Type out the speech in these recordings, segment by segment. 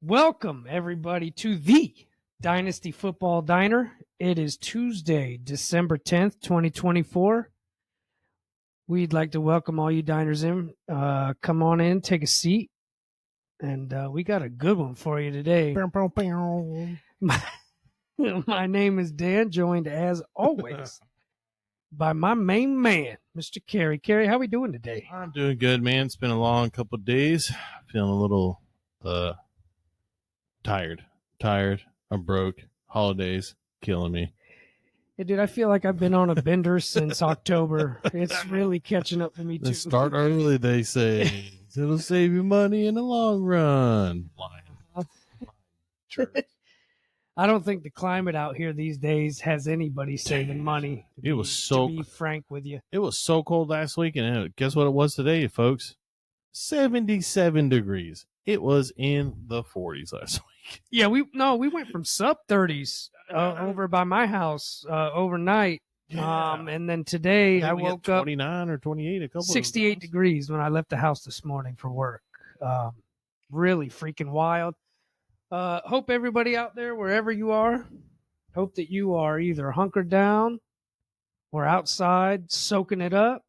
Welcome, everybody, to the Dynasty Football Diner. It is Tuesday, December 10th, 2024. We'd like to welcome all you diners in. Come on in, take a seat. And we got a good one for you today. My name is Dan, joined as always by my main man, Mr. Kerry. Kerry, how we doing today? I'm doing good, man. It's been a long couple of days. Feeling a little tired. I'm broke. Holidays killing me. Hey, dude, I feel like I've been on a bender since October. It's really catching up for me, too. Start early, they say. It'll save you money in the long run. I don't think the climate out here these days has anybody saving money. To be frank with you. It was so cold last week, and guess what it was today, folks? 77 degrees. It was in the 40s last week. Yeah, we went from sub 30s over by my house overnight. Yeah. And then today I woke up 29 or 28, a couple 68 degrees when I left the house this morning for work. Really freaking wild. Hope everybody out there, wherever you are, hope that you are either hunkered down or outside soaking it up,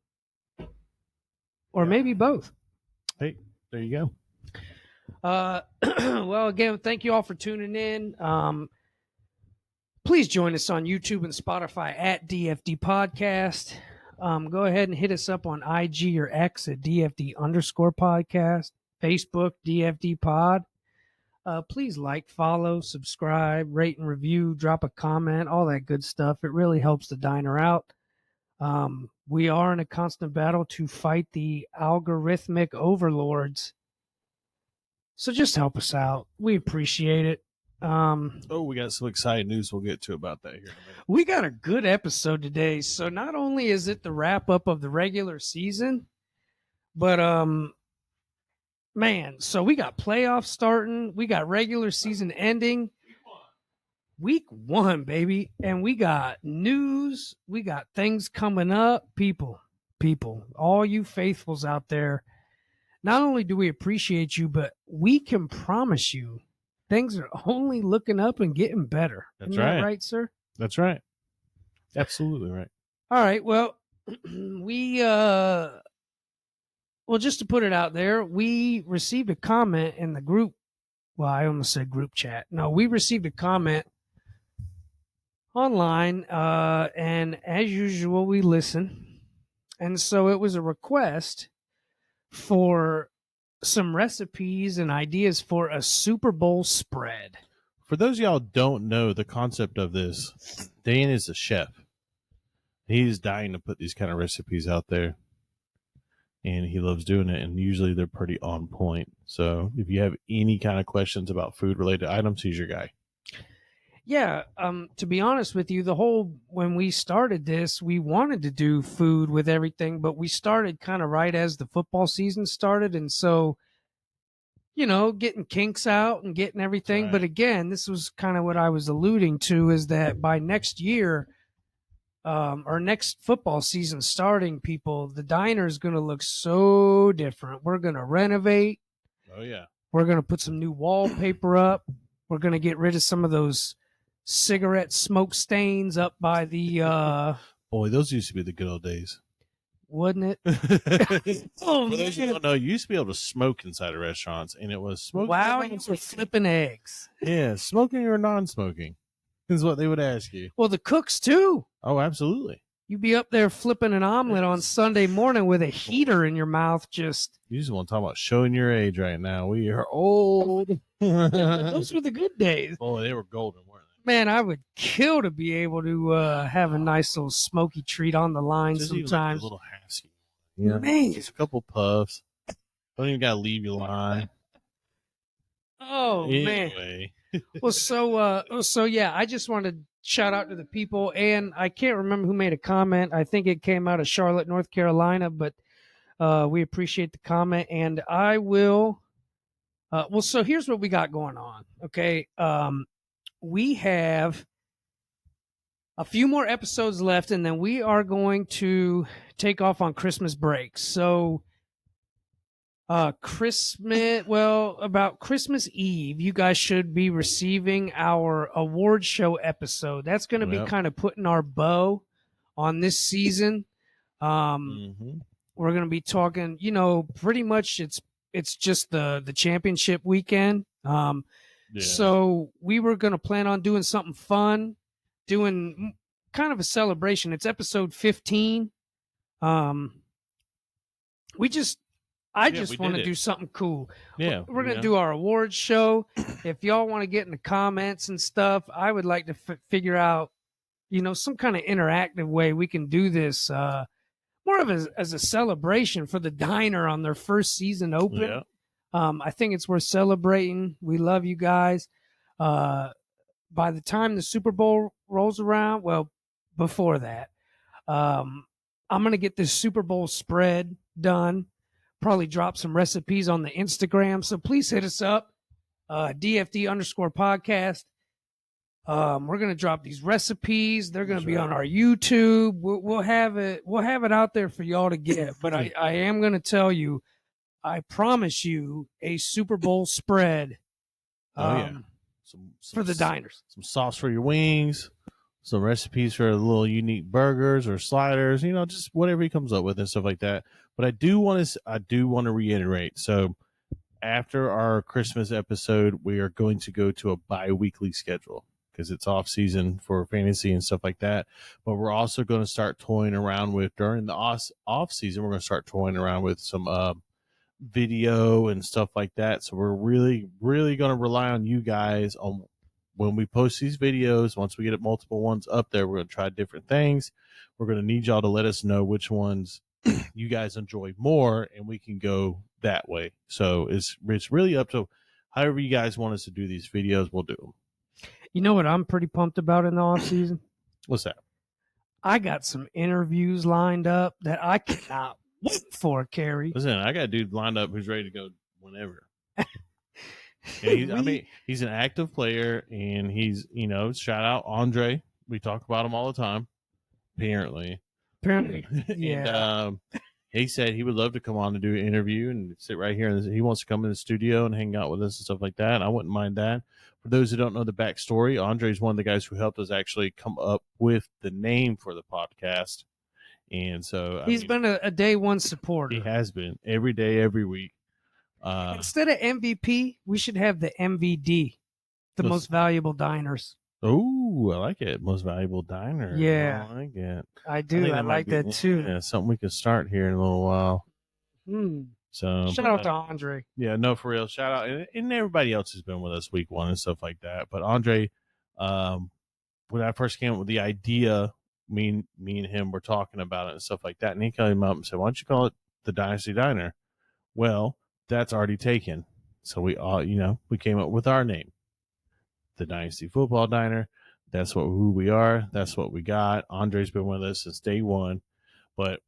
or maybe both. Hey, there you go. Well, again, thank you all for tuning in. Please join us on YouTube and Spotify at DFD Podcast. Go ahead and hit us up on IG or X at DFD_podcast, Facebook, DFD Pod. Please like, follow, subscribe, rate and review, drop a comment, all that good stuff. It really helps the diner out. We are in a constant battle to fight the algorithmic overlords. So just help us out. We appreciate it. we got some exciting news we'll get to about that here in a minute. We got a good episode today. So not only is it the wrap up of the regular season, but man, so we got playoffs starting, we got regular season ending. Week one, baby. And we got news. We got things coming up. People, all you faithfuls out there, not only do we appreciate you, but we can promise you things are only looking up and getting better. That's Isn't right. that right, sir? That's right. Absolutely right. All right. Well, well, just to put it out there, we received a comment in the group. Well, I almost said group chat. No, we received a comment online, and as usual, we listen. And so it was a request for some recipes and ideas for a Super Bowl spread. For those of y'all who don't know the concept of this, Dan is a chef. He's dying to put these kind of recipes out there, and he loves doing it, and usually they're pretty on point. So if you have any kind of questions about food-related items, he's your guy. Yeah, to be honest with you, when we started this, we wanted to do food with everything, but we started kind of right as the football season started. And so, getting kinks out and getting everything. Right. But again, this was kind of what I was alluding to, is that by next year, our next football season starting, people, the diner is going to look so different. We're going to renovate. Oh, yeah. We're going to put some new wallpaper up. We're going to get rid of some of those cigarette smoke stains up by the Boy, those used to be the good old days. Wouldn't it? For those who don't know, you used to be able to smoke inside of restaurants, and it was smoking. Wow, you were flipping eggs. Yeah, smoking or non-smoking is what they would ask you. Well, the cooks too. Oh, absolutely. You'd be up there flipping an omelet on Sunday morning with a heater in your mouth. You just want to talk about showing your age right now. We are old. Those were the good days. Boy, they were golden, weren't they? Man, I would kill to be able to have a nice little smoky treat on the line just sometimes. Like a little hassy. Yeah, man, just a couple puffs. Don't even gotta leave your line. Oh anyway. Man. Well, so yeah, I just wanted to shout out to the people, and I can't remember who made a comment. I think it came out of Charlotte, North Carolina, but we appreciate the comment, and I will. Well, so here's what we got going on. Okay. We have a few more episodes left, and then we are going to take off on Christmas break. So About Christmas Eve, you guys should be receiving our award show episode. That's going to be Yep. kind of putting our bow on this season. Mm-hmm. We're going to be talking, pretty much it's just the championship weekend. Yeah. So we were going to plan on doing something fun, doing kind of a celebration. It's episode 15. I just want to do something cool. Yeah. We're going to do our awards show. If y'all want to get in the comments and stuff, I would like to figure out, some kind of interactive way we can do this. More of as a celebration for the diner on their first season open. Yeah. I think it's worth celebrating. We love you guys. By the time the Super Bowl rolls around, well, before that, I'm going to get this Super Bowl spread done. Probably drop some recipes on the Instagram. So please hit us up, DFD_podcast. We're going to drop these recipes. They're going to be on our YouTube. We'll have it out there for y'all to get. But I am going to tell you, I promise you a Super Bowl spread. Some for the diners. Some sauce for your wings, some recipes for little unique burgers or sliders, just whatever he comes up with and stuff like that. But I do want to reiterate. So after our Christmas episode, we are going to go to a bi-weekly schedule because it's off season for fantasy and stuff like that. But we're also going to start toying around with during the off season. We're going to start toying around with some video and stuff like that. So we're really, really going to rely on you guys on when we post these videos. Once we get multiple ones up there, we're going to try different things. We're going to need y'all to let us know which ones you guys enjoy more, and we can go that way. So it's really up to however you guys want us to do these videos. We'll do them. You know what I'm pretty pumped about in the off season? What's that? I got some interviews lined up that I cannot wait for, Kerry. Listen, I got a dude lined up who's ready to go whenever. He's an active player, and he's, shout out Andre. We talk about him all the time. Apparently, yeah. And he said he would love to come on and do an interview and sit right here. And he wants to come in the studio and hang out with us and stuff like that. And I wouldn't mind that. For those who don't know the backstory, Andre is one of the guys who helped us actually come up with the name for the podcast. And so he's been a day one supporter. He has been every day, every week. Instead of MVP, we should have the MVD, the most valuable diners. Oh, I like it. Most valuable diner. Yeah. I like it. I do. I like that too. Yeah, something we can start here in a little while. So shout out to Andre. Yeah, no, for real. Shout out. And everybody else has been with us week one and stuff like that. But Andre, when I first came up with the idea, me and him were talking about it and stuff like that. And he came up and said, why don't you call it the Dynasty Diner? Well, that's already taken. So we all, we came up with our name. The Dynasty Football Diner. That's who we are. That's what we got. Andre's been with us since day one, but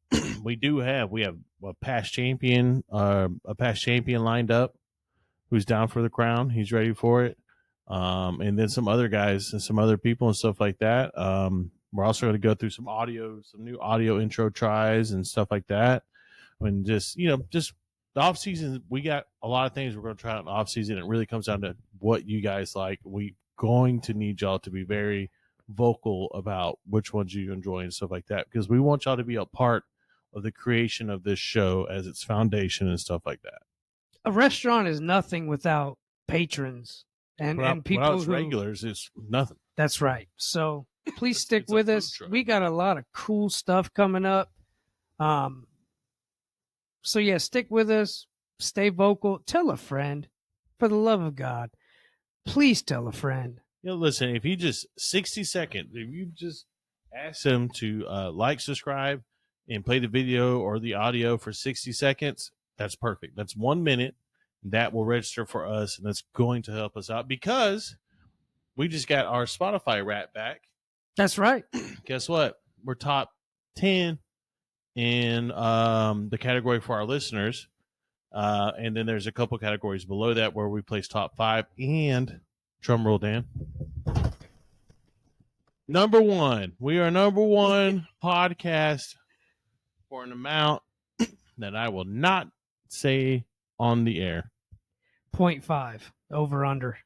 we have a past champion lined up who's down for the crown. He's ready for it. And then some other guys and some other people and stuff like that. We're also going to go through some new audio intro tries and stuff like that. And just the off season, we got a lot of things we're going to try in the off season. It really comes down to what you guys like. We going to need y'all to be very vocal about which ones you enjoy and stuff like that, because we want y'all to be a part of the creation of this show as its foundation and stuff like that. A restaurant is nothing without patrons and people who regulars is nothing. That's right. So please stick with us. We got a lot of cool stuff coming up. So yeah, stick with us. Stay vocal. Tell a friend. For the love of God, please tell a friend. Listen, if you just 60 seconds, if you just ask them to like, subscribe, and play the video or the audio for 60 seconds, that's perfect. That's 1 minute. That will register for us, and that's going to help us out because we just got our Spotify wrap back. That's right. Guess what? We're top 10 in the category for our listeners. And then there's a couple categories below that where we place top 5 and drum roll, Dan. Number 1. We are number 1 podcast for an amount that I will not say on the air. 0.5 over under.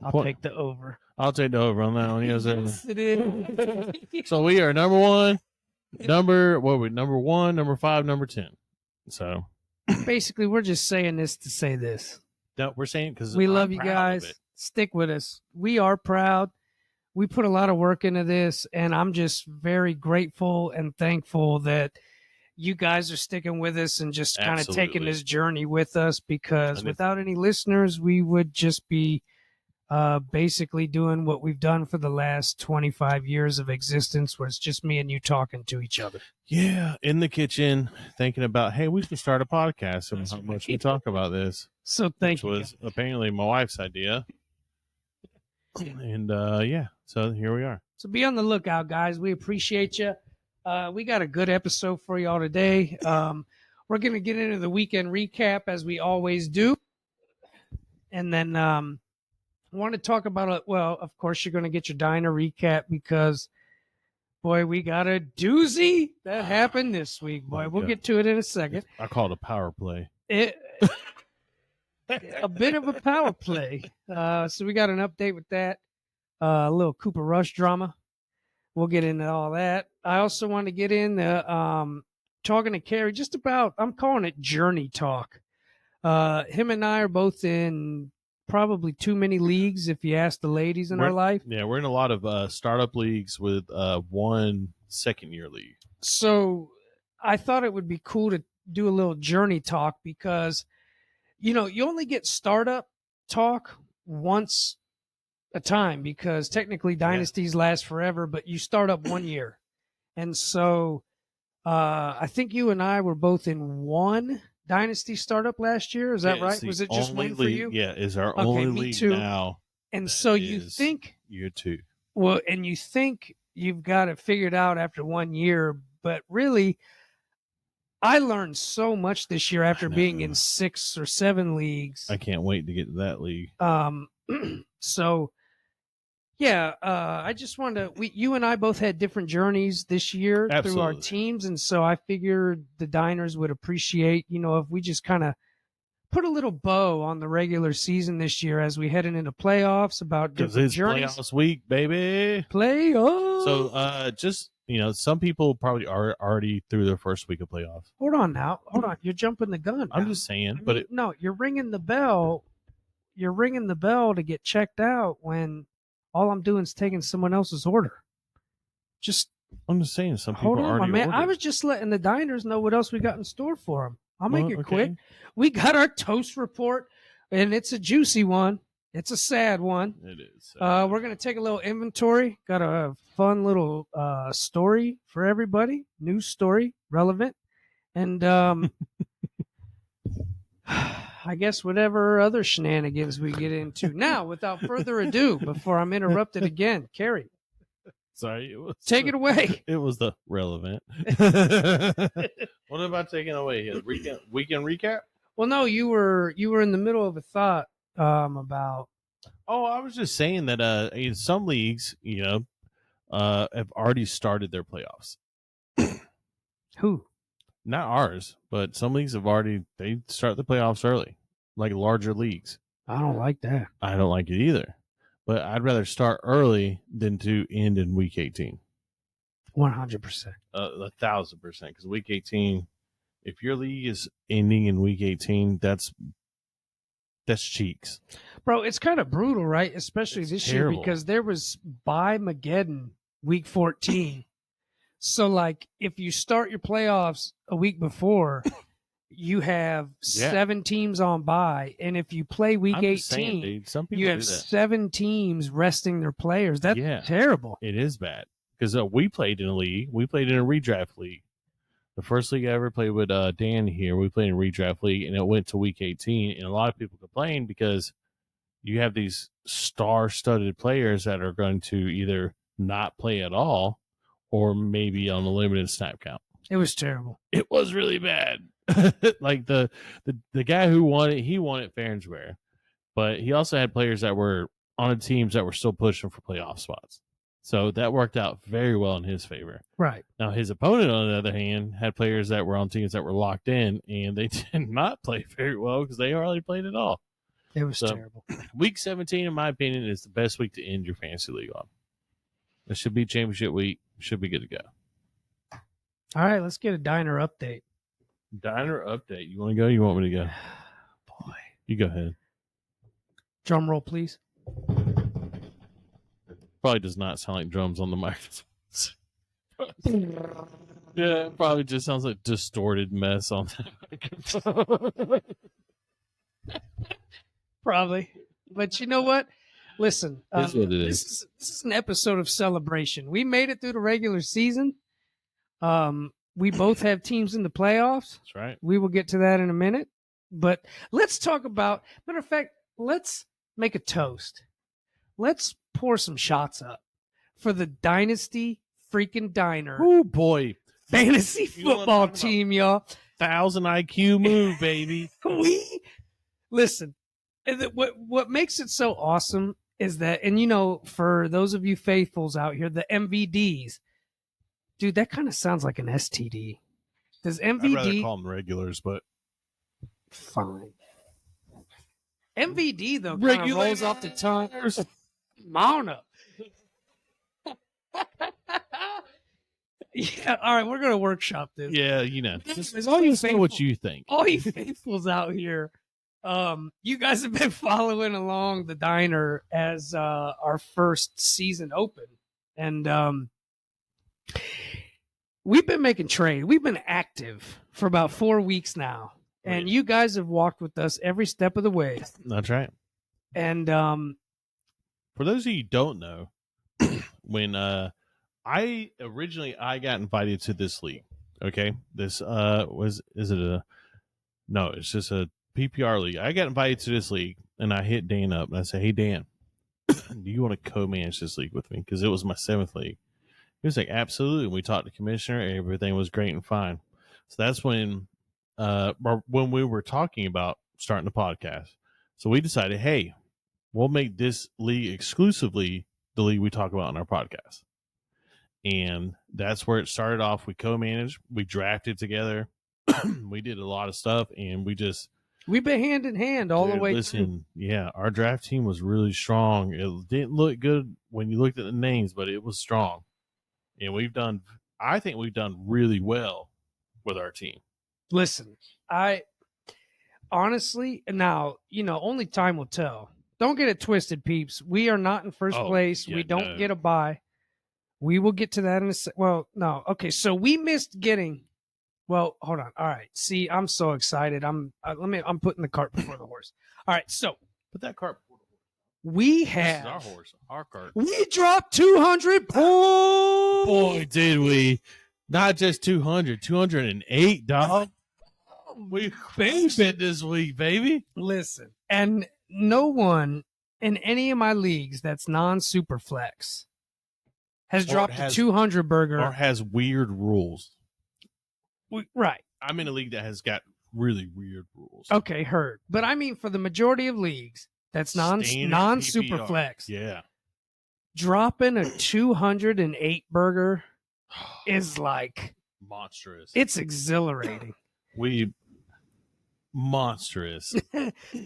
I'll Point- take the over. I'll take the over on that one. Yes, sir. Yes, it is. So we are number one, number 1, number 5, number 10. So Basically, we're just saying this to say this. no, we're saying because We love you guys. Stick with us. We are proud. We put a lot of work into this, and I'm just very grateful and thankful that you guys are sticking with us and just kind of taking Absolutely. this journey with us, because And if- without any listeners, we would just be basically doing what we've done for the last 25 years of existence, where it's just me and you talking to each other. Yeah, in the kitchen, thinking about, hey, we should start a podcast and That's how much right. we talk about this. So thank which you. was apparently my wife's idea. And yeah, so here we are. So be on the lookout, guys. We appreciate you. We got a good episode for y'all today. We're going to get into the weekend recap as we always do. And then I want to talk about, well, of course, you're going to get your diner recap because, boy, we got a doozy that happened this week. Boy, My we'll God. get to it in a second. I call it a power play. A bit of a power play. So we got an update with that. A little Cooper Rush drama. We'll get into all that. I also want to get into talking to Carrie just about, I'm calling it journey talk. Him and I are both in probably too many leagues, if you ask the ladies in our life. Yeah, we're in a lot of startup leagues with one second-year league. So I thought it would be cool to do a little journey talk because, you know, you only get startup talk once a time because technically dynasties last forever, but you start up 1 year. And so I think you and I were both in one dynasty startup last year. Is that Yeah, right? it's the Was it just only one for league- you? Yeah, is our Okay, only me league too. now. And that so you is think, year 2. well, and you think you've got it figured out after 1 year, but really, I learned so much this year after being know. in 6 or 7 leagues. I can't wait to get to that league. So yeah, I just wanted to, you and I both had different journeys this year through our Absolutely. teams. And so I figured the diners would appreciate, you know, if we just kind of put a little bow on the regular season this year as we heading into playoffs about Because different it's journeys. playoffs week, baby. Playoffs. So just, you know, some people probably are already through their first week of playoffs. Hold on now. Hold on. You're jumping the gun. I'm now. just saying, I mean, but no, you're ringing the bell. You're ringing the bell to get checked out when all I'm doing is taking someone else's order. Just I'm just saying some people hold on, my already man. I ordered. was just letting the diners know what else we got in store for them. I'll make Well, it okay. quick. We got our toast report, and it's a juicy one. It's a sad one. It is. We're going to take a little inventory. Got a fun little story for everybody. News story, relevant. And I guess whatever other shenanigans we get into. Now, without further ado, before I'm interrupted again, Carrie, Sorry. It was take it away. It was the relevant. What about taking away here? Weekend recap? Well, no, you were in the middle of a thought about. Oh, I was just saying that in some leagues, you know, have already started their playoffs. Who? Not ours, but some leagues have already they start the playoffs early, like larger leagues. I don't like that. I don't like it either, but I'd rather start early than to end in week 18. 100%. 1,000%. Because week 18, if your league is ending in week 18, that's cheeks. Bro, it's kind of brutal, right? Especially It's this terrible. year because there was by Mageddon week 14. So, like, if you start your playoffs a week before, you have 7 teams on bye. And if you play week I'm 18, just saying, dude, some people you do have that. 7 teams resting their players. That's terrible. It is bad because we played in a league. We played in a redraft league. The first league I ever played with Dan here, we played in a redraft league, and it went to week 18. And a lot of people complained because you have these star-studded players that are going to either not play at all or maybe on a limited snap count. It was terrible. It was really bad. Like the guy who won it, he won it fair and square. But he also had players that were on teams that were still pushing for playoff spots. So that worked out very well in his favor. Right. Now, his opponent, on the other hand, had players that were on teams that were locked in, and they did not play very well because they hardly played at all. It was So, terrible. Week 17, in my opinion, is the best week to end your fantasy league on. It should be championship week. Should be good to go. All right, let's get a diner update. Diner update. You want to go? You want me to go? Boy. You go ahead. Drum roll, please. Probably does not sound like drums on the microphones. Yeah, it probably just sounds like distorted mess on the microphone. Probably. But you know what? Listen, That's what it this is an episode of celebration. We made it through the regular season. We both have teams in the playoffs. That's right. We will get to that in a minute. But let's talk about, matter of fact, let's make a toast. Let's pour some shots up for the Dynasty freaking Diner Oh, boy. fantasy You know what I'm football talking about. team, y'all. 1,000 IQ move, baby. We listen. What makes it so awesome is that, and you know, for those of you faithfuls out here, the MVDs, dude, that kind of sounds like an STD. Does I'd rather MVD call them regulars, but fine? MVD though kind of rolls off the tongue. Mauna. Yeah, all right, we're gonna workshop this. yeah, you know, Anyways, just all you say what faithful- you think. all you faithfuls out here, you guys have been following along the diner as our first season open, and we've been making trade. We've been active for about 4 weeks now, and Right. you guys have walked with us every step of the way. That's right. And For those of you who don't know, when I got invited to this league. Okay, this it's just a PPR league. I got invited to this league, and I hit Dan up and I said, "Hey Dan, do you want to co-manage this league with me?" Because it was my 7th league. He was like, "Absolutely." And we talked to the commissioner, and everything was great and fine. So that's when we were talking about starting the podcast. So we decided, hey, we'll make this league exclusively the league we talk about on our podcast. And that's where it started off. We co-managed, we drafted together, we did a lot of stuff, and we've been hand in hand all the dude, way through. listen, yeah, our draft team was really strong. It didn't look good when you looked at the names, but it was strong. And I think we've done really well with our team. Listen, I honestly, now, you know, only time will tell. Don't get it twisted, peeps. We are not in first Oh, place. yeah, We don't no. get a bye. We will get to that in a sec. Well, no. Okay, so we missed getting. Well, hold on. All right. See, I'm so excited. I'm putting the cart before the horse. All right, so Put that cart. we This is have our horse, our cart. we dropped 200 points. Boy, did we. Not just 200, 208, dog. We bet this week, baby. Listen, and no one in any of my leagues that's non-super flex has Or dropped has- a 200 burger. Or has weird rules. Right. I'm in a league that has got really weird rules. Okay, heard. But I mean, for the majority of leagues, that's Standard non-super PPR. flex. Yeah. Dropping a 208 burger is like, Monstrous. it's exhilarating. Monstrous.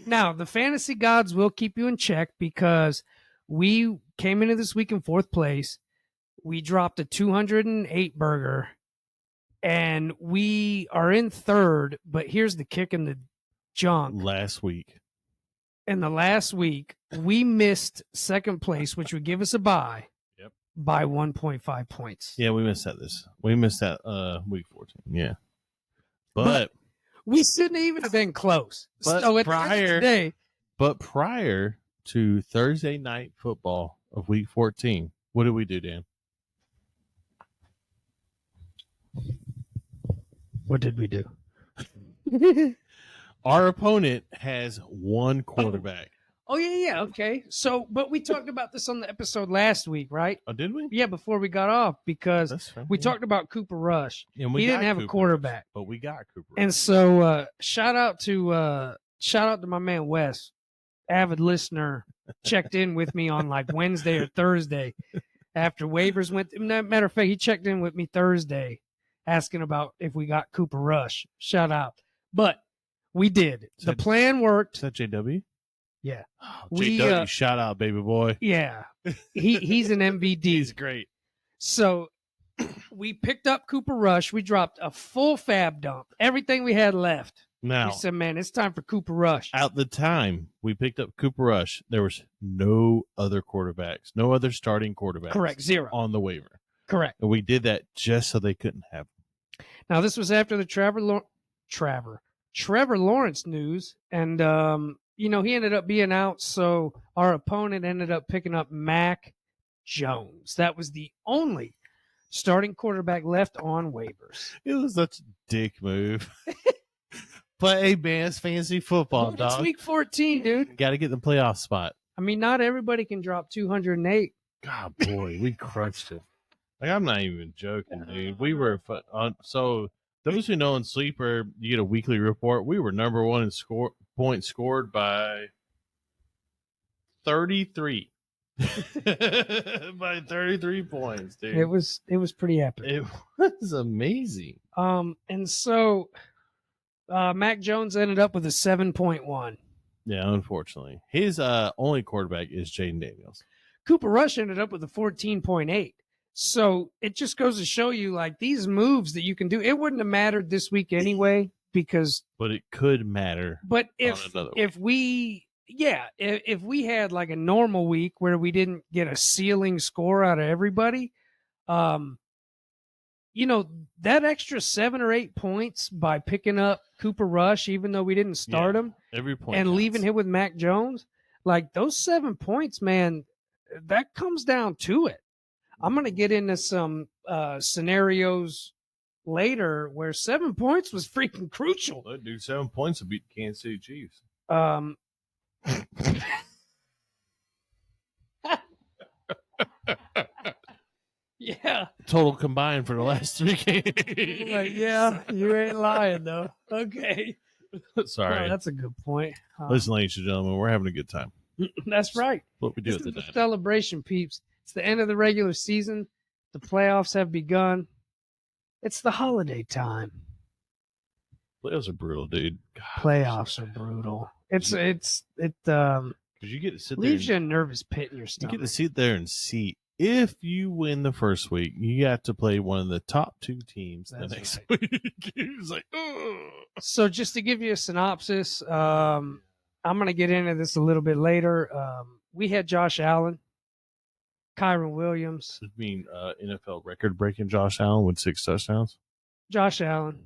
Now, the fantasy gods will keep you in check because we came into this week in 4th place. We dropped a 208 burger and we are in 3rd. But here's the kick in the junk. Last week. In the last week, we missed 2nd place, which would give us a bye. Yep. By 1.5 points. Yeah, we missed that week 14. Yeah. But We shouldn't even have been close. But So at the end of the day, prior to Thursday night football of week 14, what did we do, Dan? what did we do? Our opponent has one quarterback. Oh, yeah. Okay. So, but we talked about this on the episode last week, right? Oh, did we? Yeah, before we got off, because That's fine. we Yeah. talked about Cooper Rush. And He got didn't have a Cooper quarterback. Rush, but we got Cooper. And Rush. so shout out to my man Wes, avid listener, checked in with me on like Wednesday or Thursday. after waivers went. Matter of fact, he checked in with me Thursday asking about if we got Cooper Rush. Shout out. But we did. The plan worked. Is that JW? Yeah. Oh, We, JW, shout out, baby boy. Yeah. He's an MVD. He's great. So we picked up Cooper Rush. We dropped a full fab dump. Everything we had left. Now, We said, man, it's time for Cooper Rush. at the time we picked up Cooper Rush, there was no other quarterbacks, no other starting quarterbacks. Correct. 0. On the waiver. Correct. And we did that just so they couldn't have him. Now, this was after the Trevor Lawrence news. And, he ended up being out. So our opponent ended up picking up Mac Jones. That was the only starting quarterback left on waivers. It was such a dick move. But hey, man, it's fantasy football, It's dog. week 14, dude. Got to get the playoff spot. I mean, not everybody can drop 208. God, boy, we crushed it. Like, I'm not even joking, dude. We were so those who know in Sleeper, you get a weekly report. We were number one in points scored by 33. By 33 points, dude. It was pretty epic. It was amazing. And so Mac Jones ended up with a 7.1. Yeah, unfortunately, his only quarterback is Jaden Daniels. Cooper Rush ended up with a 14.8. So it just goes to show you, like, these moves that you can do. It wouldn't have mattered this week anyway, because. But it could matter. But if we had like a normal week where we didn't get a ceiling score out of everybody, that extra 7 or 8 points by picking up Cooper Rush, even though we didn't start him, every point and counts. leaving him with Mac Jones, like, those 7 points, man, that comes down to it. I'm going to get into some scenarios later where 7 points was freaking crucial. That dude, 7 points to beat the Kansas City Chiefs. Yeah. Total combined for the last 3 games. Like, yeah, you ain't lying though. Okay. Sorry. Oh, that's a good point. Listen, ladies and gentlemen, we're having a good time. That's right. What we do This at the is the time. celebration, peeps. It's the end of the regular season. The playoffs have begun. It's the holiday time. Playoffs are brutal, dude. God, Playoffs are brutal. It because you get to sit there. leaves you a nervous pit in your You stomach. get to sit there and see if you win the first week, you got to play one of the top 2 teams the That's next right. week. It's like, ugh. So just to give you a synopsis, I'm going to get into this a little bit later. We had Josh Allen, Kyron Williams, I mean, NFL record breaking Josh Allen with 6 touchdowns. Josh Allen,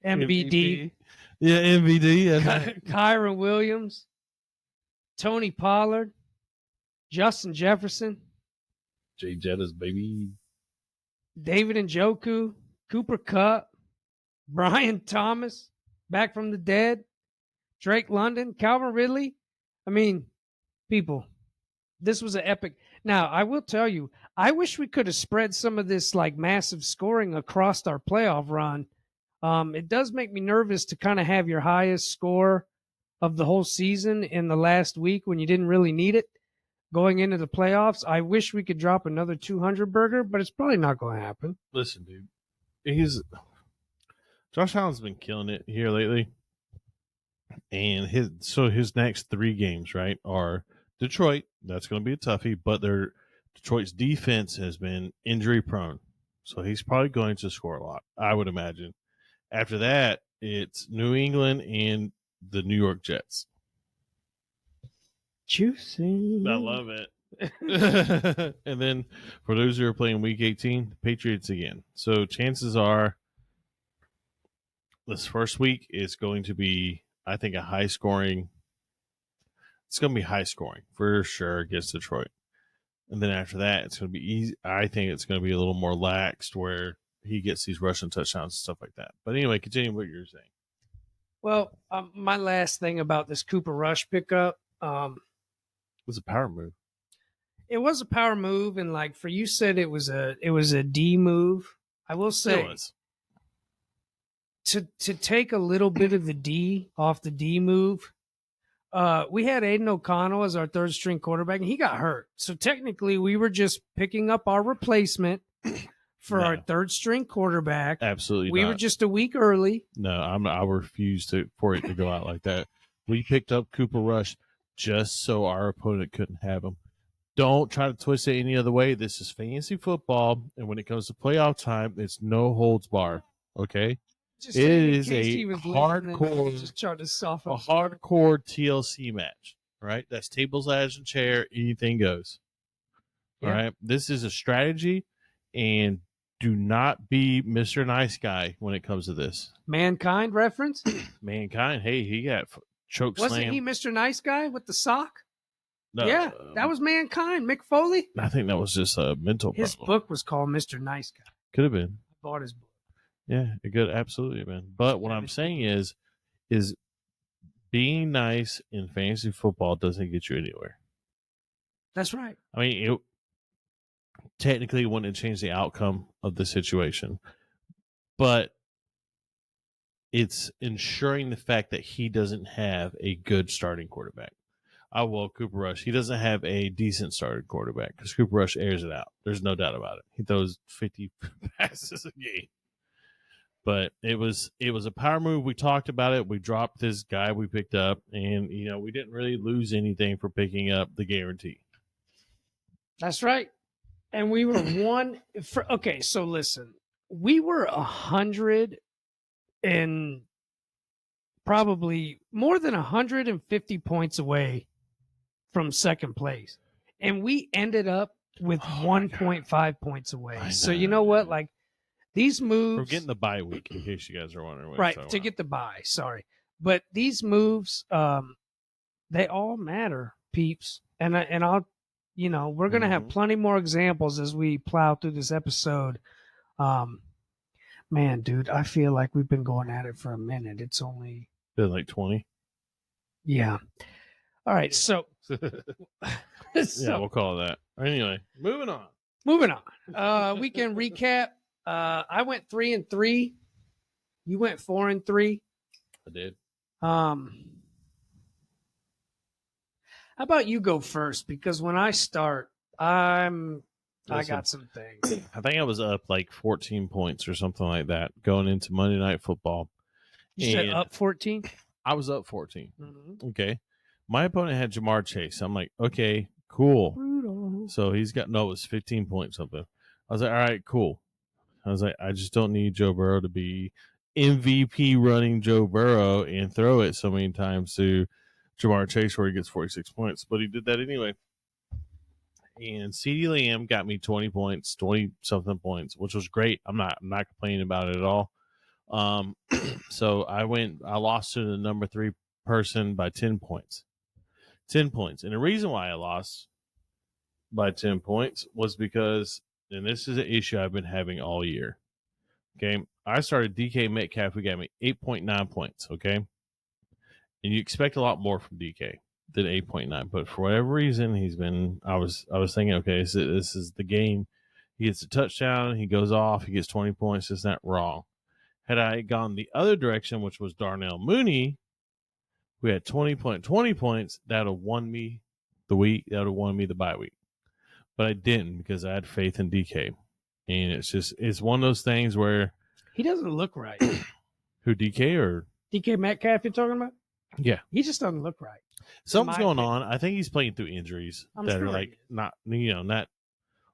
MVD. Yeah, MVD. Kyron Williams, Tony Pollard, Justin Jefferson, Jay Jettas, baby. David Njoku, Cooper Kupp, Brian Thomas, back from the dead, Drake London, Calvin Ridley. I mean, people, this was an epic. Now, I will tell you, I wish we could have spread some of this like massive scoring across our playoff run. It does make me nervous to kind of have your highest score of the whole season in the last week when you didn't really need it going into the playoffs. I wish we could drop another 200 burger, but it's probably not going to happen. Listen, dude. Josh Allen's been killing it here lately. And his next 3 games, right, are Detroit. That's going to be a toughie, but Detroit's defense has been injury prone. So he's probably going to score a lot, I would imagine. After that, it's New England and the New York Jets. Juicy. I love it. And then for those who are playing Week 18, the Patriots again. So chances are this first week is going to be, I think, it's going to be high scoring for sure against Detroit. And then after that, it's going to be easy. I think it's going to be a little more laxed where he gets these rushing touchdowns and stuff like that. But anyway, continue what you're saying. Well, my last thing about this Cooper Rush pickup, It was a power move. it was a power move, and like for you said, it was a D move. I will say It was. to take a little bit of the D off the D move. we had Aiden O'Connell as our third string quarterback, and he got hurt. So technically, we were just picking up our replacement for our No. third string quarterback. Absolutely We not. were just a week early. No, I refuse for it to go out like that. We picked up Cooper Rush just so our opponent couldn't have him. Don't try to twist it any other way. This is fantasy football, and when it comes to playoff time, it's no holds bar. Okay, Just it saying in is case a he was listening, hardcore, just trying to soften. a hardcore TLC match. Right, that's tables, ladders, and chair. Anything goes. All Yeah. right, this is a strategy, and do not be Mr. Nice Guy when it comes to this. Mankind reference? Mankind, hey, he got choke Wasn't slam. he Mr. Nice Guy with the sock? No, Yeah, that was Mankind. Mick Foley. I think that was just a mental His problem. book was called Mr. Nice Guy. Could have been. I bought his book. Yeah, it could absolutely have been. But what I'm saying is being nice in fantasy football doesn't get you anywhere. That's right. I mean, it technically wouldn't change the outcome of the situation, but it's ensuring the fact that he doesn't have a good starting quarterback. Cooper Rush, he doesn't have a decent starting quarterback because Cooper Rush airs it out. There's no doubt about it. He throws 50 passes a game. But it was a power move. We talked about it. We dropped this guy we picked up, and we didn't really lose anything for picking up the guarantee. That's right. And we were one for okay, so listen. We were 100 and probably more than 150 points away from second place. And we ended up with 1.5 points away. So you know what? Like these moves, We're getting the bye week, in case you guys are wondering. What right, to get the bye. Sorry. But these moves, they all matter, peeps. And I'll we're gonna have plenty more examples as we plow through this episode. Man, dude, I feel like we've been going at it for a minute. It's only been like 20. Yeah. All right, so yeah, we'll call it that. Anyway, moving on. Weekend recap. I went 3-3. You went 4-3. I did. How about you go first? Because when I start, I got some things. I think I was up like 14 points or something like that going into Monday Night Football. You said up 14? I was up 14. Mm-hmm. Okay. My opponent had Jamar Chase. I'm like, okay, cool. Brutal. So it was 15 points something. I was like, all right, cool. I was like, I just don't need Joe Burrow to be MVP running Joe Burrow and throw it so many times to Jamar Chase where he gets 46 points. But he did that anyway. And CeeDee Lamb got me 20 points, 20-something points, which was great. I'm not complaining about it at all. So I lost to the number 3 person by 10 points. 10 points. And the reason why I lost by 10 points was because, and this is an issue I've been having all year. Okay. I started DK Metcalf, who got me 8.9 points. Okay. And you expect a lot more from DK than 8.9. But for whatever reason, I was thinking, okay, this is the game. He gets a touchdown, he goes off, he gets 20 points. It's not wrong. Had I gone the other direction, which was Darnell Mooney, who had 20 points, that would have won me the week. That would have won me the bye week. But I didn't because I had faith in DK. And it's one of those things where he doesn't look right. Who, DK or DK Metcalf you're talking about? Yeah. He just doesn't look right. Something's going on. I think he's playing through injuries that are like not they're not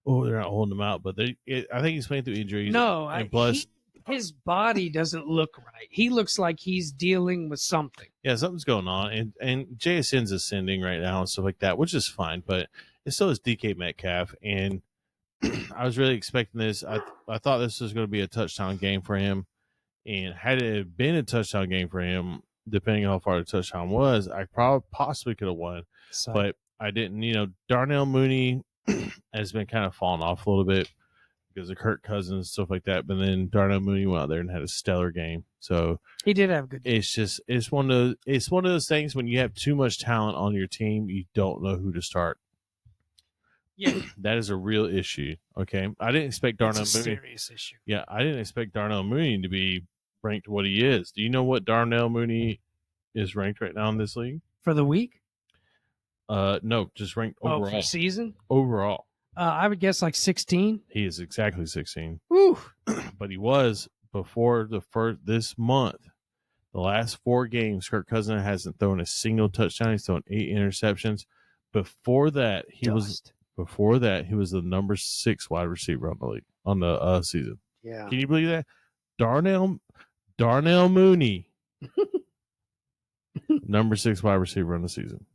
holding him out, but I think he's playing through injuries. No, and plus his body doesn't look right. He looks like he's dealing with something. Yeah, something's going on, and JSN's ascending right now and stuff like that, which is fine. But it still is DK Metcalf, and I was really expecting this. I thought this was going to be a touchdown game for him, and had it been a touchdown game for him, depending on how far the touchdown was, I possibly could have won. But I didn't. Darnell Mooney has been kind of falling off a little bit because of Kirk Cousins, stuff like that. But then Darnell Mooney went out there and had a stellar game. So he did have a good game. It's one of those things when you have too much talent on your team, you don't know who to start. Yeah, that is a real issue. Okay, I didn't expect Darnell Mooney. Serious issue. Yeah, I didn't expect Darnell Mooney to be ranked what he is. Do you know what Darnell Mooney is ranked right now in this league? for the week. No, just ranked Oh, overall. for season. Overall, I would guess like 16. he is exactly 16. Woo. But he was before this month. The last 4 games, Kirk Cousins hasn't thrown a single touchdown. He's thrown 8 interceptions. Before that, he was the number 6 wide receiver on the league on the season. Yeah. Can you believe that? Darnell Mooney, number 6 wide receiver on the season.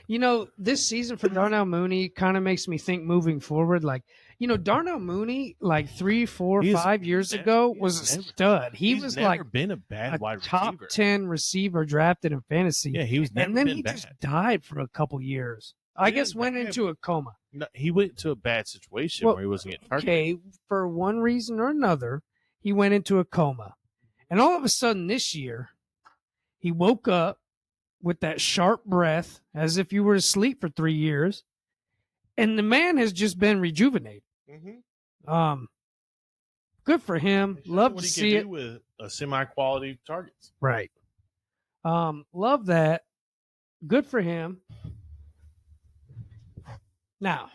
You know, this season for Darnell Mooney kind of makes me think moving forward. Like, you know, Darnell Mooney, like 3, 4, 5 years ago, was a stud. He was never like been a bad wide top receiver. 10 receiver drafted in fantasy. Yeah, he was never and then been he bad. just died for a couple years. I guess went into a coma. No, he went to a bad situation where he wasn't getting targeted. Okay, for one reason or another, he went into a coma. And all of a sudden this year, he woke up with that sharp breath as if you were asleep for 3 years. And the man has just been rejuvenated. Mm-hmm. Good for him. Love what to he see can it. do with a semi-quality targets. Right. Love that. Good for him. Now,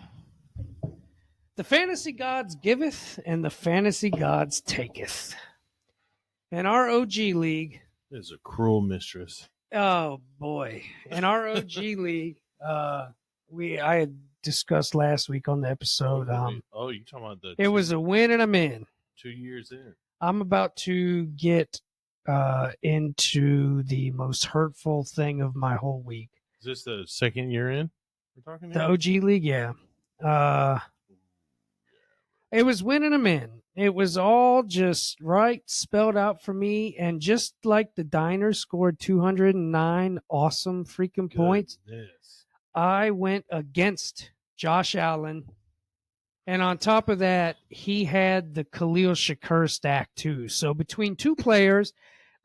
the fantasy gods giveth and the fantasy gods taketh. In our OG league, This is a cruel mistress. oh boy. In our OG league, I had discussed last week on the episode. You talking about It was a win and I'm in. 2 years in. I'm about to get into the most hurtful thing of my whole week. Is this the second year in? We're talking The here? OG league, yeah. It was winning them in. It was all just right spelled out for me. And just like the Diners scored 209 awesome freaking points, Goodness. I went against Josh Allen. And on top of that, he had the Khalil Shakur stack too. So between 2 players,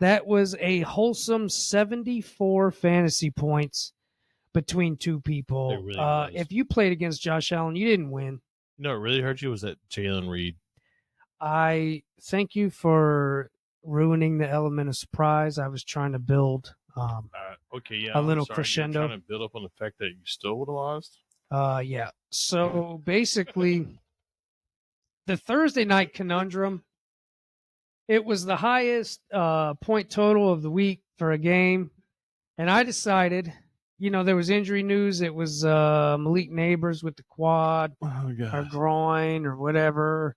that was a wholesome 74 fantasy points between 2 people. It really was. If you played against Josh Allen, you didn't win. No, it really hurt you was that Jalen Reed. I thank you for ruining the element of surprise. I was trying to build Okay, yeah. a I'm little sorry. crescendo. You're trying to build up on the fact that you still would have lost. Yeah. So basically, the Thursday night conundrum, it was the highest point total of the week for a game. And I decided, you know, there was injury news. It was Malik Neighbors with the quad Oh, or God. groin or whatever.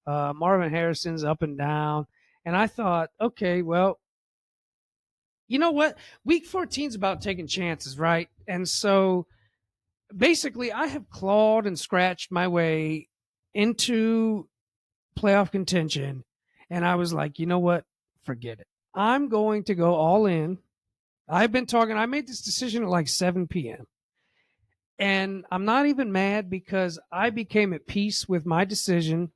Marvin Harrison's up and down. And I thought, okay, well, you know what? Week 14 is about taking chances, right? And so basically, I have clawed and scratched my way into playoff contention. And I was like, you know what? Forget it. I'm going to go all in. I made this decision at like 7 p.m. And I'm not even mad because I became at peace with my decision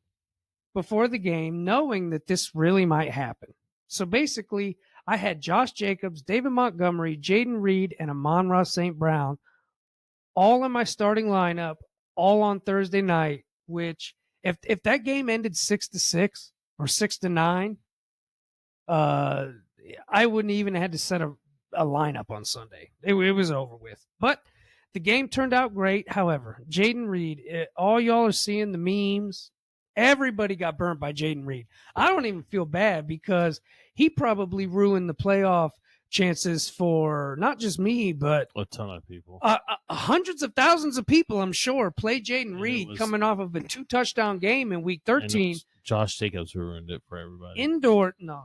before the game, knowing that this really might happen. So basically, I had Josh Jacobs, David Montgomery, Jaden Reed, and Amon-Ra St. Brown all in my starting lineup, all on Thursday night, which if that game ended 6-6 or 6-9, I wouldn't even have had to set a lineup on Sunday. It was over with. But the game turned out great. However, Jaden Reed, all y'all are seeing the memes. Everybody got burnt by Jaden Reed. I don't even feel bad because he probably ruined the playoff chances for not just me, but A ton of people. hundreds of thousands of people, I'm sure, played Jaden And Reed it was- coming off of a 2-touchdown game in week And it 13. was Josh Jacobs who ruined it for everybody. Indoor. No,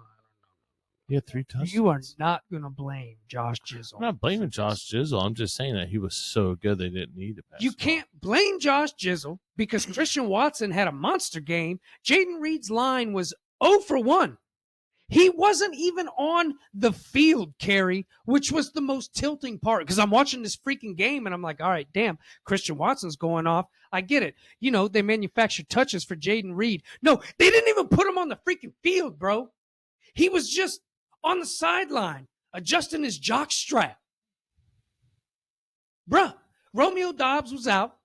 He had 3 touchdowns. you are not going to blame Josh Jizzle. I'm not blaming Josh Jizzle. I'm just saying that he was so good they didn't need to pass. You the ball. can't blame Josh Jizzle because Christian Watson had a monster game. Jaden Reed's line was 0 for 1. He wasn't even on the field, Kerry, which was the most tilting part because I'm watching this freaking game and I'm like, all right, damn, Christian Watson's going off. I get it. You know, they manufactured touches for Jaden Reed. No, they didn't even put him on the freaking field, bro. He was just on the sideline adjusting his jock strap. Bruh, Romeo Dobbs was out.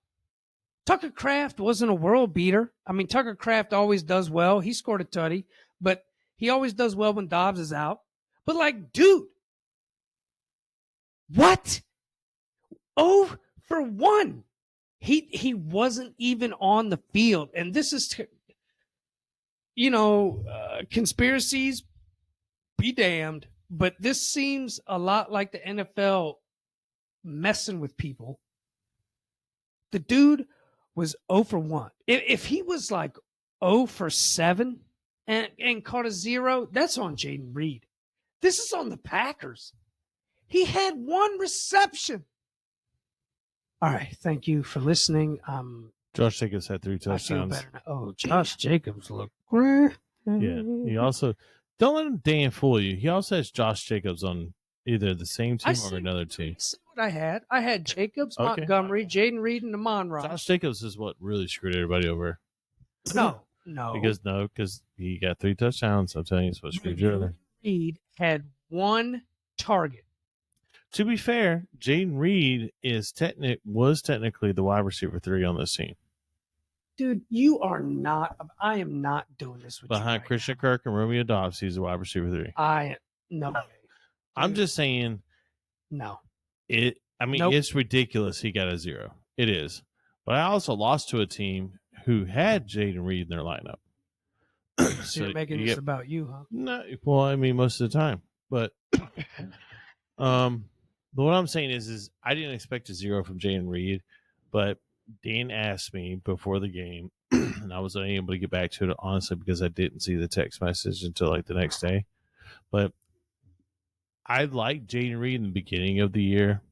Tucker Kraft wasn't a world beater. I mean, Tucker Kraft always does well. He scored a tutty, but he always does well when Dobbs is out. But like, dude, what? Oh, for 1. He wasn't even on the field. And this is, conspiracies be damned, but this seems a lot like the NFL messing with people. The dude was 0 for 1. If he was like 0 for 7 and caught a 0, that's on Jaden Reed. This is on the Packers. He had 1 reception. All right. Thank you for listening. Josh Jacobs had 3 I feel touchdowns. better now. Oh, Josh Jacobs looked great. Yeah. He also, don't let Dan fool you. He also has Josh Jacobs on either the same team or another team. See what I had? I had Jacobs, Okay. Montgomery, Jaden Reed, and Amon Ross. Josh Jacobs is what really screwed everybody over. No. Because he got 3 touchdowns. I'm telling you, it's what screwed you over. Reed had 1 target. To be fair, Jaden Reed was technically the wide receiver 3 on this team. Dude, you are not. I am not doing this with you. Behind right Christian now. Kirk and Romeo Dobbs, he's the wide receiver 3. No way. I'm just saying No. it. I mean, Nope. It's ridiculous he got a 0. It is. But I also lost to a team who had Jaden Reed in their lineup. So you're making this about you, huh? No, well, I mean, most of the time. But what I'm saying is I didn't expect a 0 from Jaden Reed, but Dan asked me before the game, and I was unable to get back to it, honestly, because I didn't see the text message until like the next day. But I liked Jaden Reed in the beginning of the year,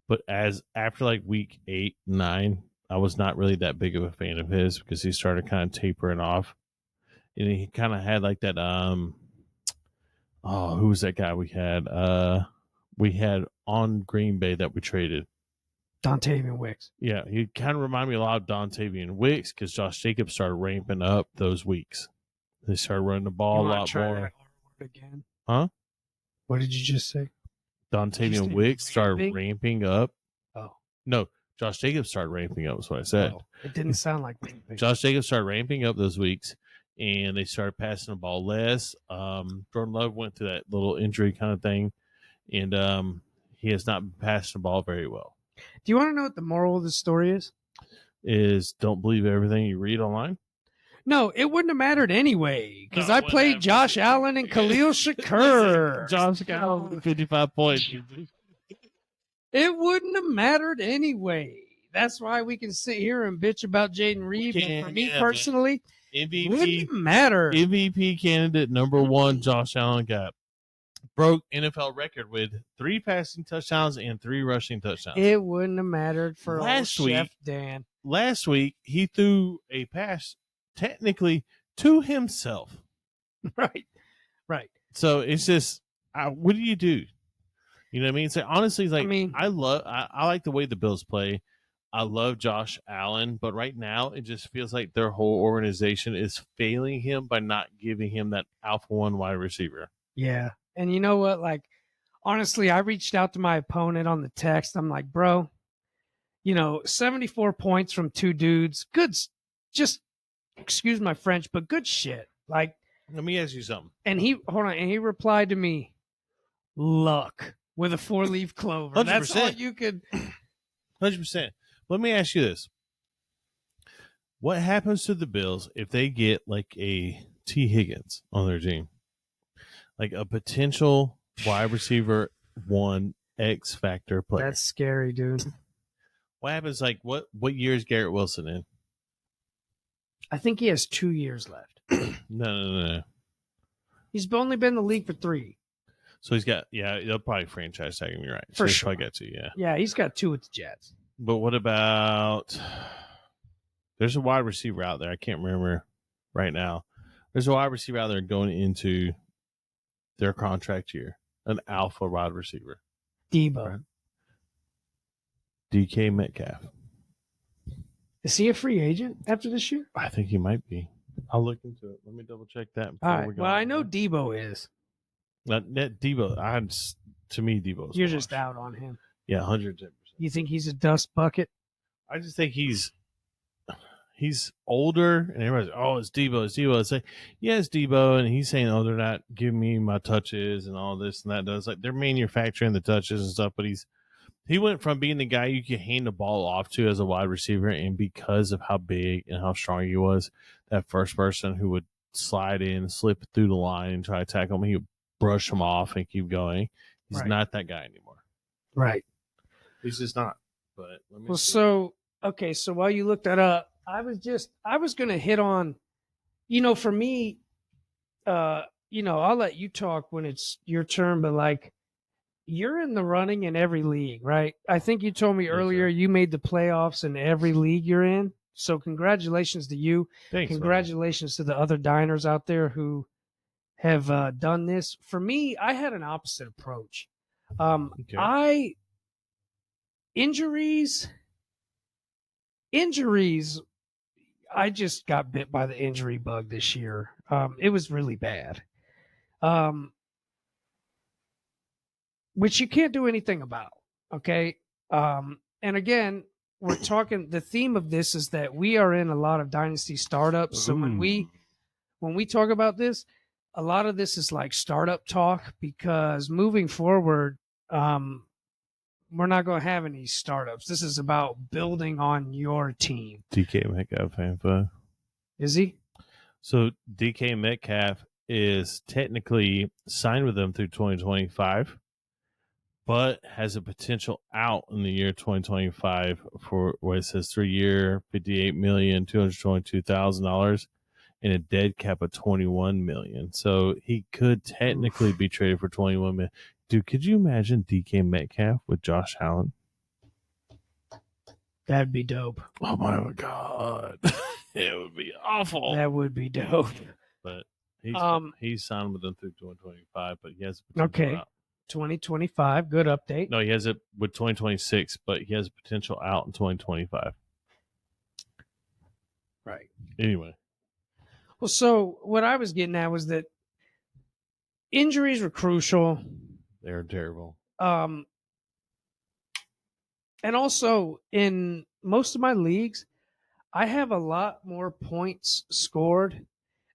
but after like week 8, 9, I was not really that big of a fan of his because he started kind of tapering off, and he kind of had like that. Who was that guy we had? We had on Green Bay that we traded. Dontavian Wicks. Yeah, he kind of reminded me a lot of Dontavian Wicks because Josh Jacobs started ramping up those weeks. They started running the ball a lot more. Again? Huh? What did you just say? Dontavian Wicks started ramping up. Oh. No, Josh Jacobs started ramping up is what I said. Oh, it didn't sound like ramping. Josh Jacobs started ramping up those weeks, and they started passing the ball less. Jordan Love went through that little injury kind of thing, and he has not been passing the ball very well. Do you want to know what the moral of the story is? Is don't believe everything you read online. No, it wouldn't have mattered anyway because I played Josh Allen and Khalil Shakur. Josh Allen, 55 points. It wouldn't have mattered anyway. That's why we can sit here and bitch about Jaden Reed. But for me personally, MVP wouldn't matter. MVP candidate number 1, Josh Allen broke NFL record with 3 passing touchdowns and 3 rushing touchdowns. It wouldn't have mattered for last week. Chef Dan. Last week he threw a pass technically to himself. Right. So it's just, what do you do? You know what I mean? So honestly, like I like the way the Bills play. I love Josh Allen, but right now it just feels like their whole organization is failing him by not giving him that alpha 1 wide receiver. Yeah. And you know what? Like, honestly, I reached out to my opponent on the text. I'm like, bro, 74 points from 2 dudes. Good. Just, excuse my French, but good shit. Like, let me ask you something. And he replied to me, luck with a 4-leaf clover. 100%. That's all you could. 100%. Let me ask you this. What happens to the Bills if they get like a T. Higgins on their team? Like a potential wide receiver 1 X factor player. That's scary, dude. What happens? Like what year is Garrett Wilson in? I think he has 2 years left. No. He's only been in the league for 3. So he's got, they'll probably franchise tag him. You're right. For so sure. Probably got to, yeah. Yeah, he's got 2 with the Jets. But what about? There's a wide receiver out there. I can't remember right now. There's a wide receiver out there going into their contract year, an alpha wide receiver. Debo. Right? DK Metcalf. Is he a free agent after this year? I think he might be. I'll look into it. Let me double check that. All right. Well, I know Debo is. That Debo. To me, Debo's. You're just out on him. Yeah, 110%. You think he's a dust bucket? I just think he's older, and everybody's like, oh, it's Debo. It's like, yeah, it's Debo, and he's saying, oh, they're not giving me my touches and all this and that. It's like they're manufacturing the touches and stuff, but he's He went from being the guy you could hand the ball off to as a wide receiver, and because of how big and how strong he was, that first person who would slide in, slip through the line, and try to tackle him, he would brush him off and keep going. He's Right. not that guy anymore. Right. He's just not. But let me Well, see. so okay, so while you look that up, I was gonna hit on, for me, I'll let you talk when it's your turn, but like you're in the running in every league, right? I think you told me Yes, earlier sir. you made the playoffs in every league you're in. So congratulations to you. Thanks, man. Congratulations to the other diners out there who have done this. For me, I had an opposite approach. Okay. Injuries. I just got bit by the injury bug this year. It was really bad. Which you can't do anything about. Okay. And again, we're talking, the theme of this is that we are in a lot of dynasty startups. So when we talk about this, a lot of this is like startup talk, because moving forward, we're not going to have any startups. This is about building on your team. DK Metcalf fan. Is he? So DK Metcalf is technically signed with them through 2025, but has a potential out in the year 2025 for what it says 3-year, $58,222,000 and a dead cap of $21 million. So he could technically be traded for $21 million. Dude, could you imagine DK Metcalf with Josh Allen? That'd be dope. Oh my God. It would be awful. That would be dope. But he's signed with them through 2025, but he has a potential Okay. out. 2025, good update. No, he has it with 2026, but he has a potential out in 2025. Right. Anyway. Well, so what I was getting at was that injuries were crucial. They're terrible. And also in most of my leagues, I have a lot more points scored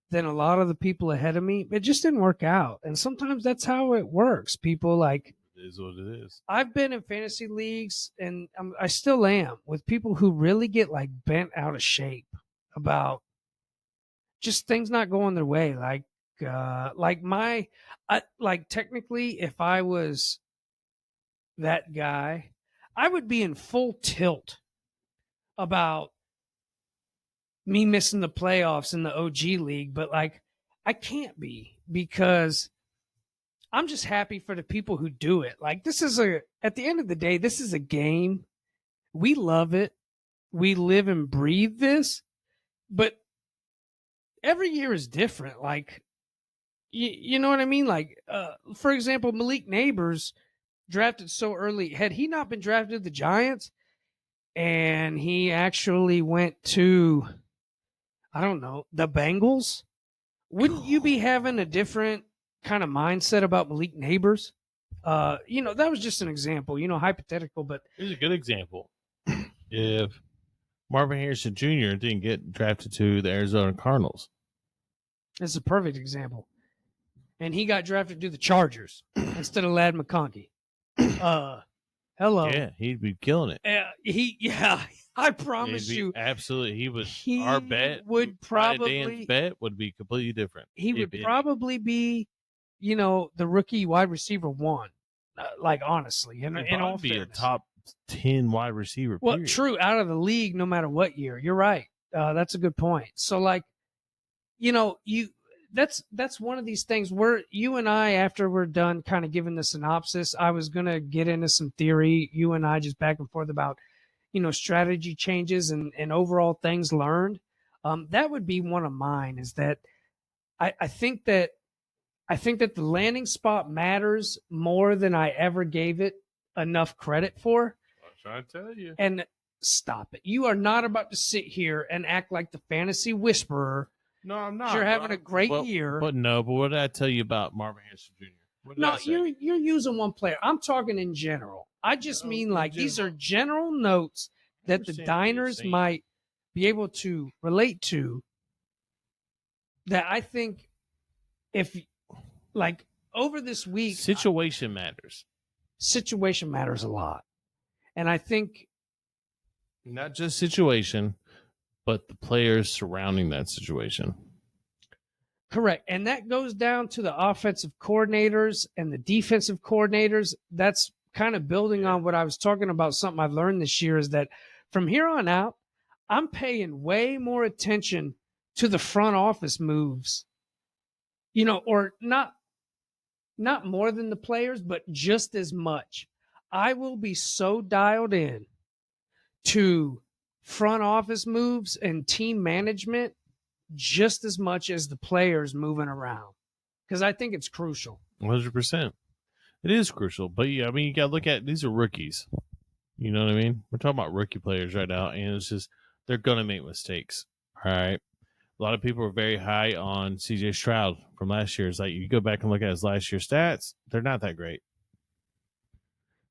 than a lot of the people ahead of me. It just didn't work out. And sometimes that's how it works. People like, it is what it is. I've been in fantasy leagues, and I still am, with people who really get like bent out of shape about just things not going their way. Like technically, if I was that guy, I would be in full tilt about me missing the playoffs in the OG league, but like I can't be, because I'm just happy for the people who do it. Like at the end of the day, this is a game. We love it. We live and breathe this, but every year is different. Like, you know what I mean? Like, for example, Malik Neighbors drafted so early. Had he not been drafted to the Giants, and he actually went to, I don't know, the Bengals, wouldn't you be having a different kind of mindset about Malik Neighbors? That was just an example, hypothetical, but here's a good example. If Marvin Harrison Jr. didn't get drafted to the Arizona Cardinals, it's a perfect example. And he got drafted to the Chargers instead of Ladd McConkey. Hello. Yeah, he'd be killing it. I promise you. Absolutely. Our bet would probably, Dan's bet would be completely different. He would probably be, the rookie wide receiver one. Like, honestly, in all be fairness. a top 10 wide receiver. Well, period. true, out of the league, no matter what year. You're right. That's a good point. So, like, that's one of these things where you and I, after we're done kind of giving the synopsis, I was going to get into some theory, you and I just back and forth about, strategy changes and overall things learned. That would be one of mine, is that I think that the landing spot matters more than I ever gave it enough credit for. I'm trying to tell you. And stop it. You are not about to sit here and act like the fantasy whisperer. No, I'm not. You're having a great year. But what did I tell you about Marvin Harrison Jr.? No, you're using one player. I'm talking in general. I just mean like these are general notes that the diners might be able to relate to, that I think if, like, over this week, situation matters. Situation matters a lot. And I think Not just situation, but the players surrounding that situation. correct. And that goes down to the offensive coordinators and the defensive coordinators. That's kind of building on what I was talking about. Something I've learned this year is that from here on out, I'm paying way more attention to the front office moves, or not more than the players, but just as much. I will be so dialed in to front office moves and team management just as much as the players moving around, because I think it's crucial. 100%. It is crucial. But, yeah, I mean, you got to look at these are rookies. You know what I mean? We're talking about rookie players right now, and it's just they're going to make mistakes. All right. A lot of people are very high on CJ Stroud from last year. It's like you go back and look at his last year's stats, they're not that great.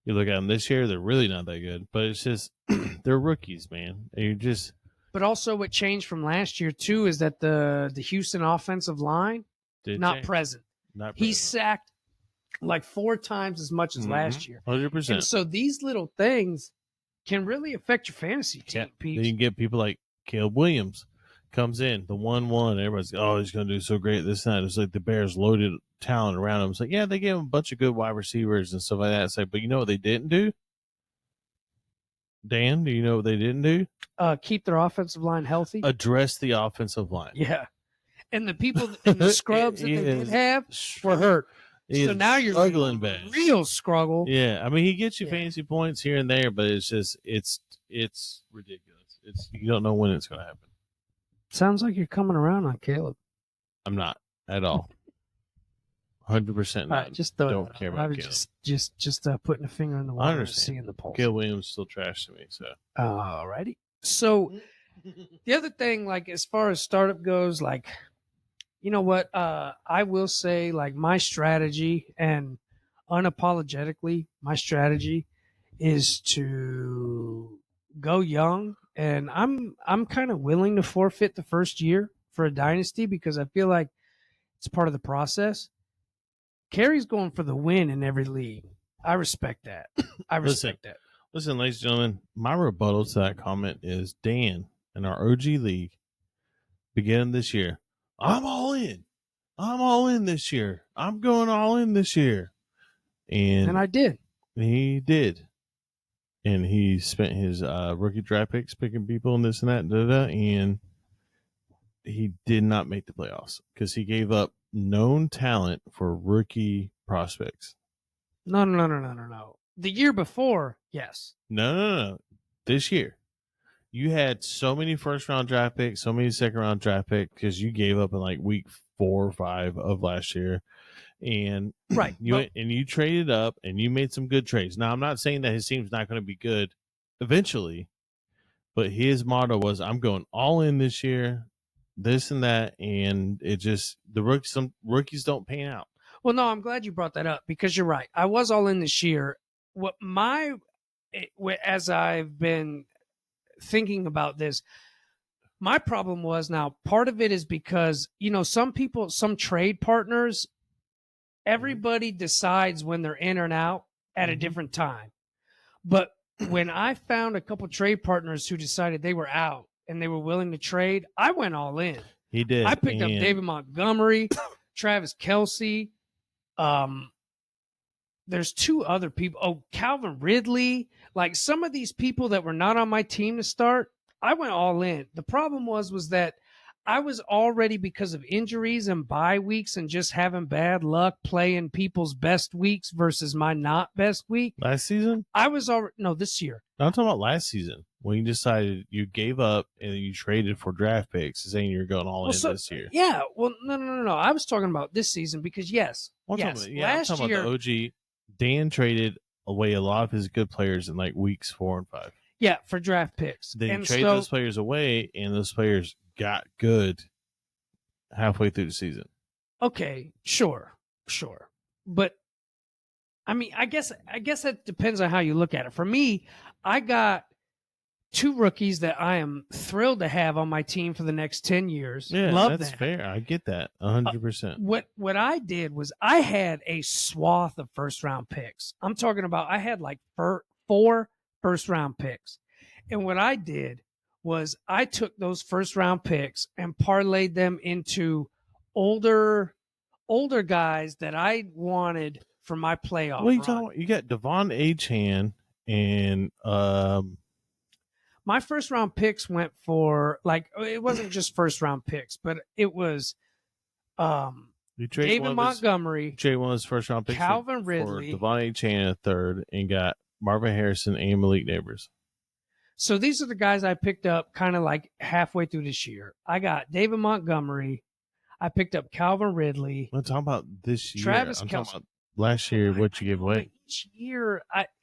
You look at them this year, they're really not that good. But it's just they're rookies, man. And you just But also, what changed from last year too is that the Houston offensive line not change. present. Not He present. sacked like 4 times as much as last year. 100%. And so these little things can really affect your fantasy team. Yeah. Pete. Then you get people like Caleb Williams comes in, the 1-1. Everybody's, he's going to do so great this night. It's like the Bears loaded talent around him. It's like, yeah, they gave him a bunch of good wide receivers and stuff like that. It's like, but you know what they didn't do? Dan, do you know what they didn't do? Keep their offensive line healthy. Address the offensive line. Yeah. And the people in the scrubs that they did have were hurt. So now you're struggling bad. Real struggle. Yeah, I mean, he gets you Yeah. fantasy points here and there, but it's just it's ridiculous. You don't know when it's going to happen. Sounds like you're coming around on Caleb. I'm not at all. 100% All not. right, just throw Don't it care out. about I was Caleb. just putting a finger in the I water and understand. seeing the pulse. Caleb Williams still trash to me. So Alrighty. So the other thing, like as far as startup goes, like you know what, I will say, like my strategy, and unapologetically, my strategy is to go young, and I'm kind of willing to forfeit the first year for a dynasty because I feel like it's part of the process. Carey's going for the win in every league. I respect that. I respect that. Listen, ladies and gentlemen, my rebuttal to that comment is Dan in our OG league beginning this year. I'm all in. I'm all in this year. I'm going all in this year. And I did. he did. And he spent his rookie draft picks picking people and this and that, and he did not make the playoffs because he gave up known talent for rookie prospects. No. The year before, yes. No. This year, you had so many first-round draft picks, so many second-round draft picks because you gave up in like week 4 or 5 of last year. And Right. you traded up and you made some good trades. Now, I'm not saying that his team's not going to be good eventually, but his motto was, I'm going all in this year, this and that, and it just some rookies don't pan out. Well, no, I'm glad you brought that up because you're right. I was all in this year. As I've been thinking about this, my problem was, now part of it is because, some people, some trade partners, everybody decides when they're in and out at a different time. But when I found a couple trade partners who decided they were out and they were willing to trade, I went all in. He did. I picked up David Montgomery, Travis Kelce. There's 2 other people. Oh, Calvin Ridley. Like some of these people that were not on my team to start, I went all in. The problem was that I was already, because of injuries and bye weeks and just having bad luck playing people's best weeks versus my not best week. Last season? I was already, no, this year. I'm talking about last season when you decided you gave up and you traded for draft picks, saying you're going all in this year. Yeah. Well, no. I was talking about this season because last I'm talking year, about the OG. Dan traded away a lot of his good players in like weeks 4 and 5. Yeah, for draft picks. Then you trade those players away, and those players got good halfway through the season. Okay, sure. But I mean, I guess that depends on how you look at it. For me, I got 2 rookies that I am thrilled to have on my team for the next 10 years. Yeah, Love that's that. fair. I get that 100%. What I did was I had a swath of first round picks. I'm talking about I had like 4 first round picks. And what I did was I took those first round picks and parlayed them into older guys that I wanted for my playoff What are you run. talking about? You got Devon Achane and My first round picks went for, like, it wasn't just first round picks, but it was you trade David one of his- Montgomery, trade one of his first round picks Calvin for Ridley. Devon Achane in a third, and got Marvin Harrison and Malik Neighbors. So these are the guys I picked up kind of like halfway through this year. I got David Montgomery. I picked up Calvin Ridley. I'm talking about this year. Travis I'm Kelce. talking about last year, what you gave away.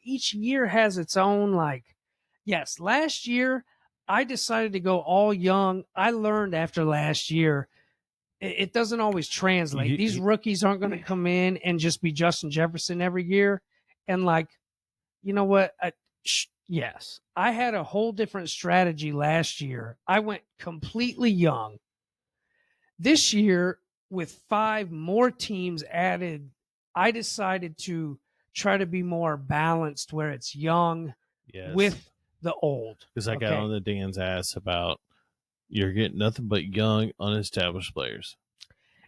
Each year has its own, like, yes, last year I decided to go all young. I learned after last year it doesn't always translate. These rookies aren't going to come in and just be Justin Jefferson every year. And, like, you know what? Yes, I had a whole different strategy last year. I went completely young. This year, with 5 more teams added, I decided to try to be more balanced, where it's young with the old. Because I got on the Dan's ass about you're getting nothing but young, unestablished players.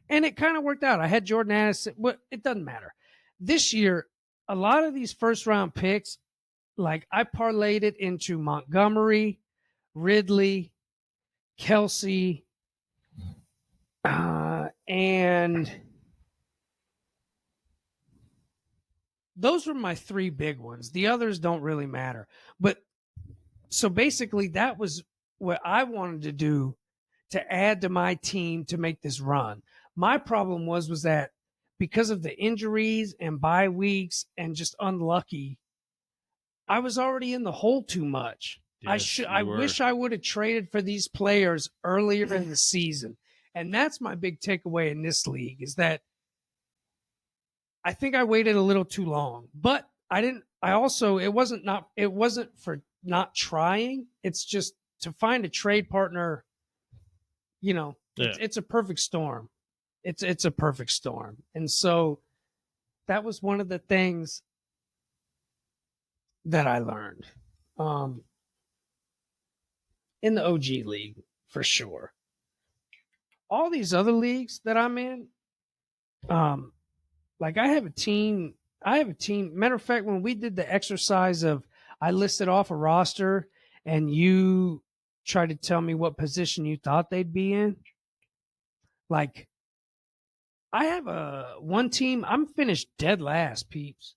And it kind of worked out. I had Jordan Addison. Well, it doesn't matter. This year, a lot of these first round picks, like, I parlayed it into Montgomery, Ridley, Kelce, and those were my 3 big ones. The others don't really matter. But so basically, that was what I wanted to do to add to my team to make this run. My problem was that because of the injuries and bye weeks and just unlucky, I was already in the hole too much. Yes, I wish I would have traded for these players earlier in the season. And that's my big takeaway in this league, is that I think I waited a little too long. But it wasn't for not trying. It's just to find a trade partner, it's a perfect storm. It's a perfect storm. And so that was one of the things that I learned in the OG league, for sure. All these other leagues that I'm in, like, I have a team. Matter of fact, when we did the exercise of, I listed off a roster and you tried to tell me what position you thought they'd be in. Like, I have one team, I'm finished dead last, peeps.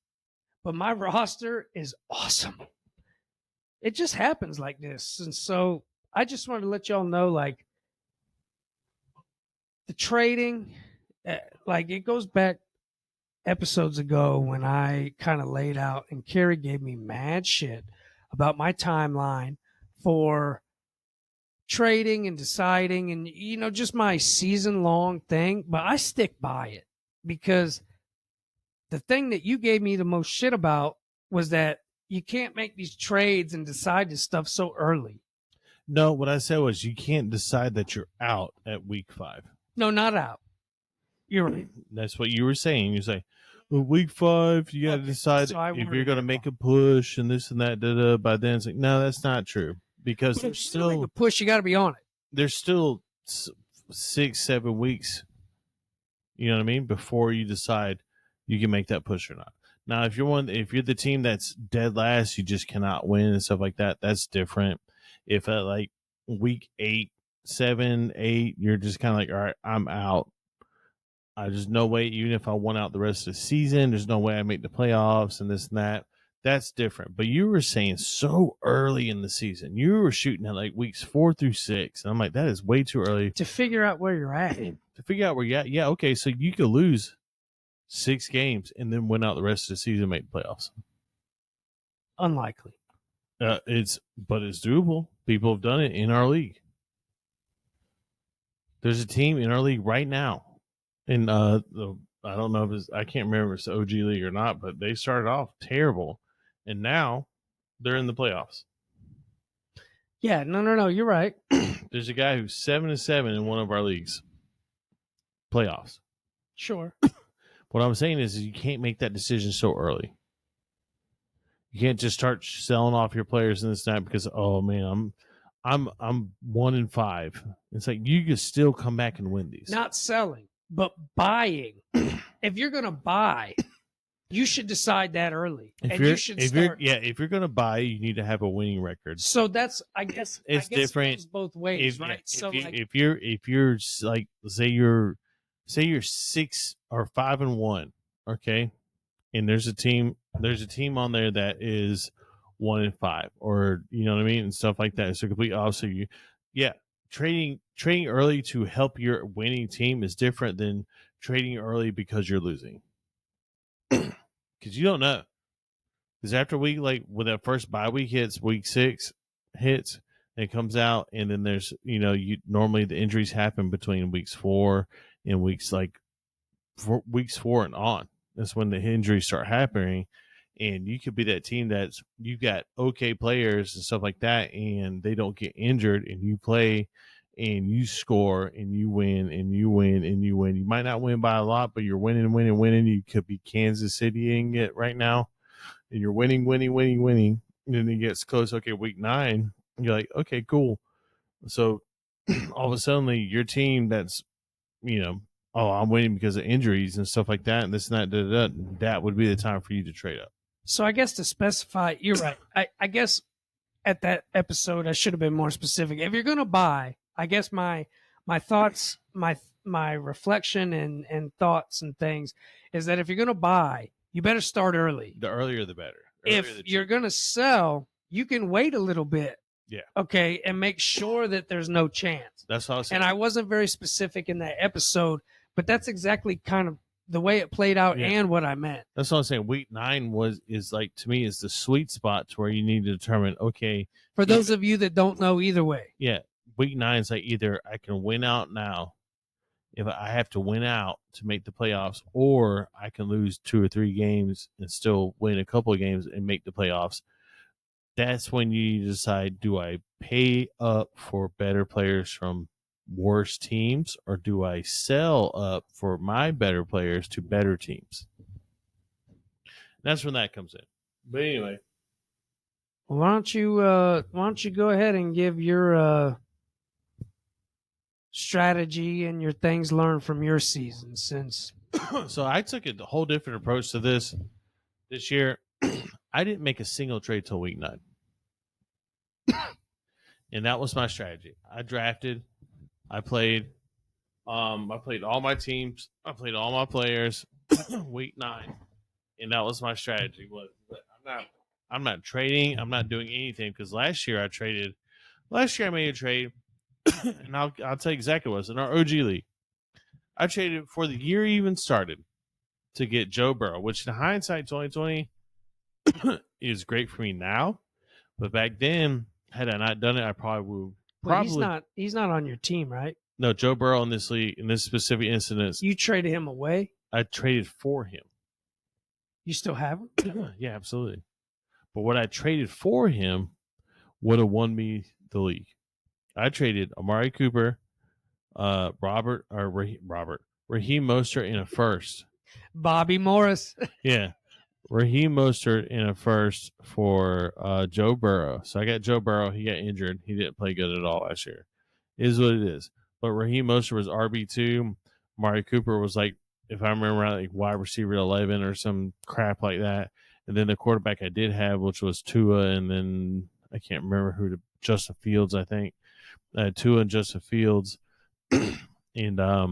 But my roster is awesome. It just happens like this. And so I just wanted to let y'all know, like, the trading, like, it goes back episodes ago when I kind of laid out, and Carrie gave me mad shit about my timeline for trading and deciding and, just my season long thing. But I stick by it, because the thing that you gave me the most shit about was that you can't make these trades and decide this stuff so early. No, what I said was you can't decide that you're out at week 5. No, not out. You're right. That's what you were saying. You say, well, week 5, you got to decide if you're going to make a push and this and that. By then, it's like, no, that's not true, because there's still make a push. You got to be on it. There's still 6-7 weeks. You know what I mean? Before you decide you can make that push or not. Now, if you're the team that's dead last, you just cannot win and stuff like that. That's different. If at like week 8, 7, 8, you're just kind of like, all right, I'm out. There's no way, even if I won out the rest of the season, there's no way I make the playoffs and this and that. That's different. But you were saying so early in the season, you were shooting at like weeks 4 through 6. And I'm like, that is way too early. To figure out where you're at. To figure out where you're at. Yeah, okay. So you could lose 6 games and then win out the rest of the season and make the playoffs. Unlikely. But it's doable. People have done it in our league. There's a team in our league right now. And I don't know if I can't remember if it's the OG league or not, but they started off terrible, and now they're in the playoffs. Yeah, no, you're right. There's a guy who's 7-7 in one of our leagues. Playoffs. Sure. What I'm saying is you can't make that decision so early. You can't just start selling off your players in this night because, oh man, I'm 1-5. It's like you can still come back and win these. Not selling, but buying. If you're going to buy, you should decide that early, and you should start. If you're gonna buy, you need to have a winning record. So that's, I guess, It's different. It goes both ways, right? If you're like, say you're 6 or 5-1, okay, and there's a team on there that is 1-5, or you know what I mean, and stuff like that. So complete opposite. Trading early to help your winning team is different than trading early because you're losing. Because you don't know. Because after when that first bye week hits, week 6 hits, and it comes out, and then there's, normally the injuries happen between weeks 4 and weeks 4 and on. That's when the injuries start happening, and you could be that team that's, you've got okay players and stuff like that, and they don't get injured, and you play and you score and you win and you win and you win. You might not win by a lot, but you're winning. You could be Kansas City-ing it right now, and you're winning. And then it gets close. Okay, week 9, you're like, okay, cool. So all of a sudden, your team that's, oh, I'm winning because of injuries and stuff like that, and this and that, that would be the time for you to trade up. So I guess to specify, you're right. I guess at that episode, I should have been more specific. If you're going to buy, I guess my thoughts, my reflection and thoughts and things is that if you're going to buy, you better start early. The earlier the better. If you're going to sell, you can wait a little bit. Yeah. Okay, and make sure that there's no chance. That's how I was saying. And I wasn't very specific in that episode, but that's exactly kind of the way it played out and what I meant. That's what I'm saying. Week 9 is like, to me, is the sweet spot to where you need to determine, okay. For those of you that don't know either way. Yeah. Week 9 is like, either I can win out now, if I have to win out to make the playoffs, or I can lose 2 or 3 games and still win a couple of games and make the playoffs. That's when you decide, do I pay up for better players from worse teams, or do I sell up for my better players to better teams? That's when that comes in. But anyway, why don't you go ahead and give your strategy and your things learned from your season? Since so I took a whole different approach to this year. I didn't make a single trade till week 9. And that was my strategy. I drafted, I played all my teams, I played all my players week 9. And that was my strategy. I'm not trading, I'm not doing anything, because last year I made a trade, and I'll tell you exactly what it was. In our OG league, I traded before the year even started to get Joe Burrow, which in hindsight 2020 is great for me now. But back then, had I not done it, I probably would. He's not on your team, right? No, Joe Burrow in this league, in this specific instance. You traded him away? I traded for him. You still have him? Yeah, absolutely. But what I traded for him would have won me the league. I traded Amari Cooper, Raheem Mostert in a first. Bobby Morris. Yeah. Raheem Mostert in a first for Joe Burrow. So I got Joe Burrow. He got injured. He didn't play good at all last year. It is what it is. But Raheem Mostert was RB2. Amari Cooper was, like, if I remember right, like wide receiver 11 or some crap like that. And then the quarterback I did have, which was Tua, and then I can't remember Justin Fields, I think. Tua and Justin Fields. And I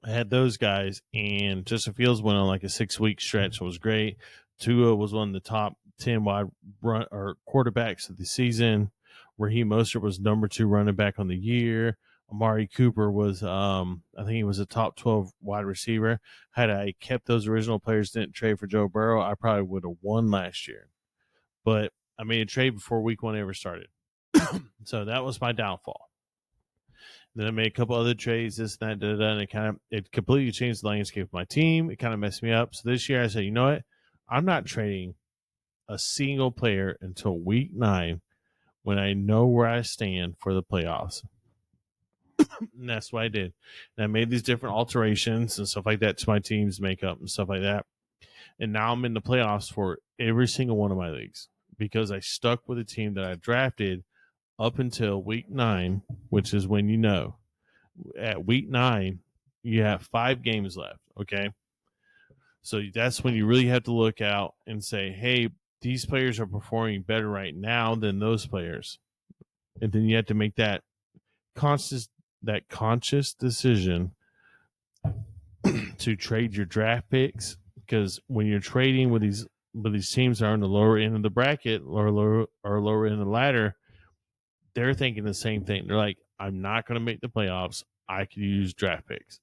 had those guys, and Justin Fields went on like a 6-week stretch. It was great. Tua was one of the top 10 wide quarterbacks of the season. Raheem Mostert was number 2 running back on the year. Amari Cooper was, I think he was a top 12 wide receiver. Had I kept those original players, didn't trade for Joe Burrow, I probably would have won last year. But I made a trade before week 1 ever started. So that was my downfall. Then I made a couple other trades, this and that, and it completely changed the landscape of my team. It kind of messed me up. So this year I said, you know what? I'm not trading a single player until week 9 when I know where I stand for the playoffs. And that's what I did. And I made these different alterations and stuff like that to my team's makeup and stuff like that. And now I'm in the playoffs for every single one of my leagues because I stuck with a team that I drafted up until week 9, which is when you know. At week 9, you have 5 games left, okay? So that's when you really have to look out and say, hey, these players are performing better right now than those players. And then you have to make that conscious decision to trade your draft picks, because when you're trading with these teams that are on the lower end of the bracket or lower end of the ladder, they're thinking the same thing. They're like, I'm not going to make the playoffs. I could use draft picks.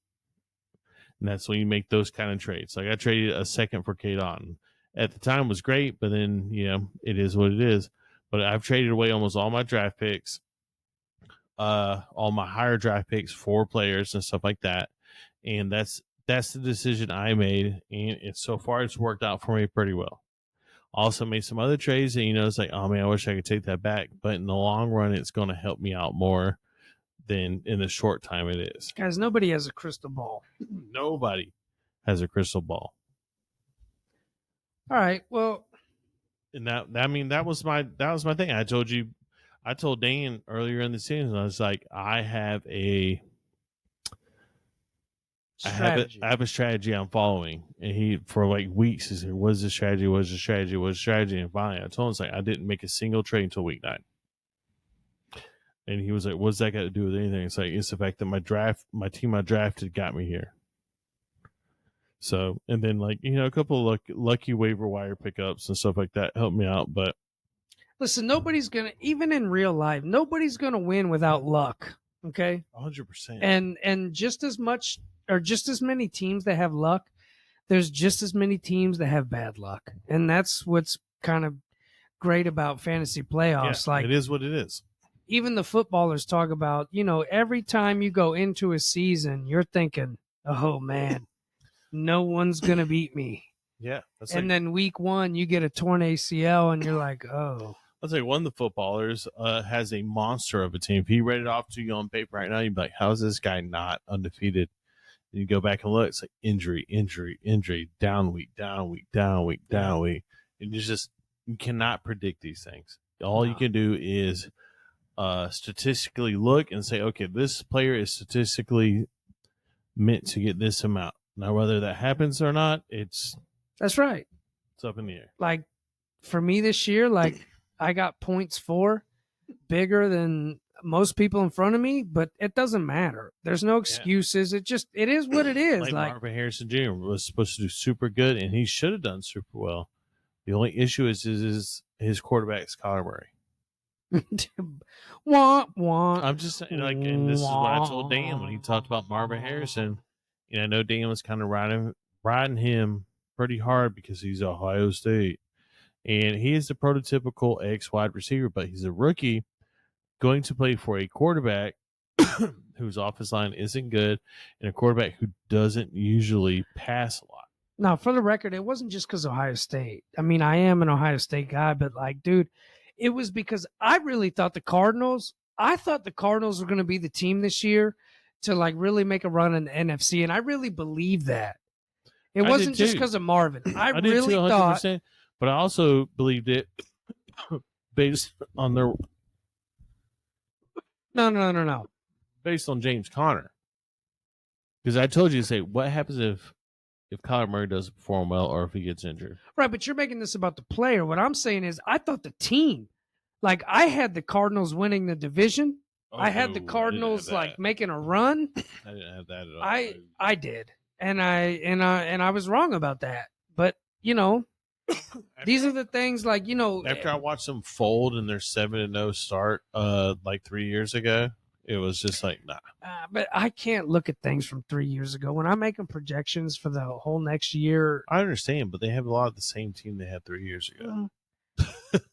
And that's when you make those kind of trades. Like I traded a second for Cade Otton. At the time was great, but then, it is what it is. But I've traded away almost all my draft picks, all my higher draft picks for players and stuff like that. And that's the decision I made. And so far it's worked out for me pretty well. Also made some other trades that, it's like, oh man, I wish I could take that back. But in the long run, it's going to help me out more than in the short time it is. Guys, nobody has a crystal ball. Nobody has a crystal ball. All right. Well, and that was my thing. I told Dan earlier in the season, I was like, I have a strategy I'm following. And he, for like weeks, he said, what's the strategy? What's the strategy? What's the strategy? And finally, I told him, it's like, I didn't make a single trade until week 9. And he was like, what's that got to do with anything? It's like, it's the fact that my team I drafted got me here. So, and then like, a couple of lucky waiver wire pickups and stuff like that helped me out. But listen, nobody's going to, even in real life, nobody's going to win without luck. Okay. 100%. And just as much, or just as many teams that have luck, there's just as many teams that have bad luck. And that's what's kind of great about fantasy playoffs. Yeah, like, it is what it is. Even the footballers talk about, every time you go into a season, you're thinking, oh man, no one's going to beat me. Yeah. And then week 1, you get a torn ACL and you're like, oh. I'll tell you, one of the footballers has a monster of a team. If he read it off to you on paper right now, you'd be like, how's this guy not undefeated? And you go back and look, it's like injury, down week. And you cannot predict these things. All you can do is statistically look and say, okay, this player is statistically meant to get this amount. Now, whether that happens or not, that's right. It's up in the air. Like for me this year, like I got points for bigger than most people in front of me, but it doesn't matter. There's no excuses. Yeah. It is what it is. Like Marvin Harrison Jr. was supposed to do super good, and he should have done super well. The only issue is his quarterback's Kyler Murray. Wah, wah. I'm just saying, like, and this is what I told Dan when he talked about Marvin Harrison. I know Dan was kind of riding him pretty hard because he's Ohio State, and he is the prototypical X wide receiver, but he's a rookie going to play for a quarterback whose offensive line isn't good and a quarterback who doesn't usually pass a lot. Now, for the record, it wasn't just because Ohio State. I mean, I am an Ohio State guy, but like, dude, it was because I really thought the Cardinals were going to be the team this year to like really make a run in the NFC. And I really believed that. It wasn't just because of Marvin. I really thought. But I also believed it based on their. No. Based on James Conner. Because I told you to say, what happens if Kyler Murray doesn't perform well or if he gets injured? Right, but you're making this about the player. What I'm saying is I thought the team, like I had the Cardinals winning the division. I had the Cardinals like making a run. I didn't have that at all. I did. And I was wrong about that. But, these are the things like, after I watched them fold in their 7-0 start like 3 years ago, it was just like, nah. But I can't look at things from 3 years ago. When I'm making projections for the whole next year. I understand, but they have a lot of the same team they had 3 years ago.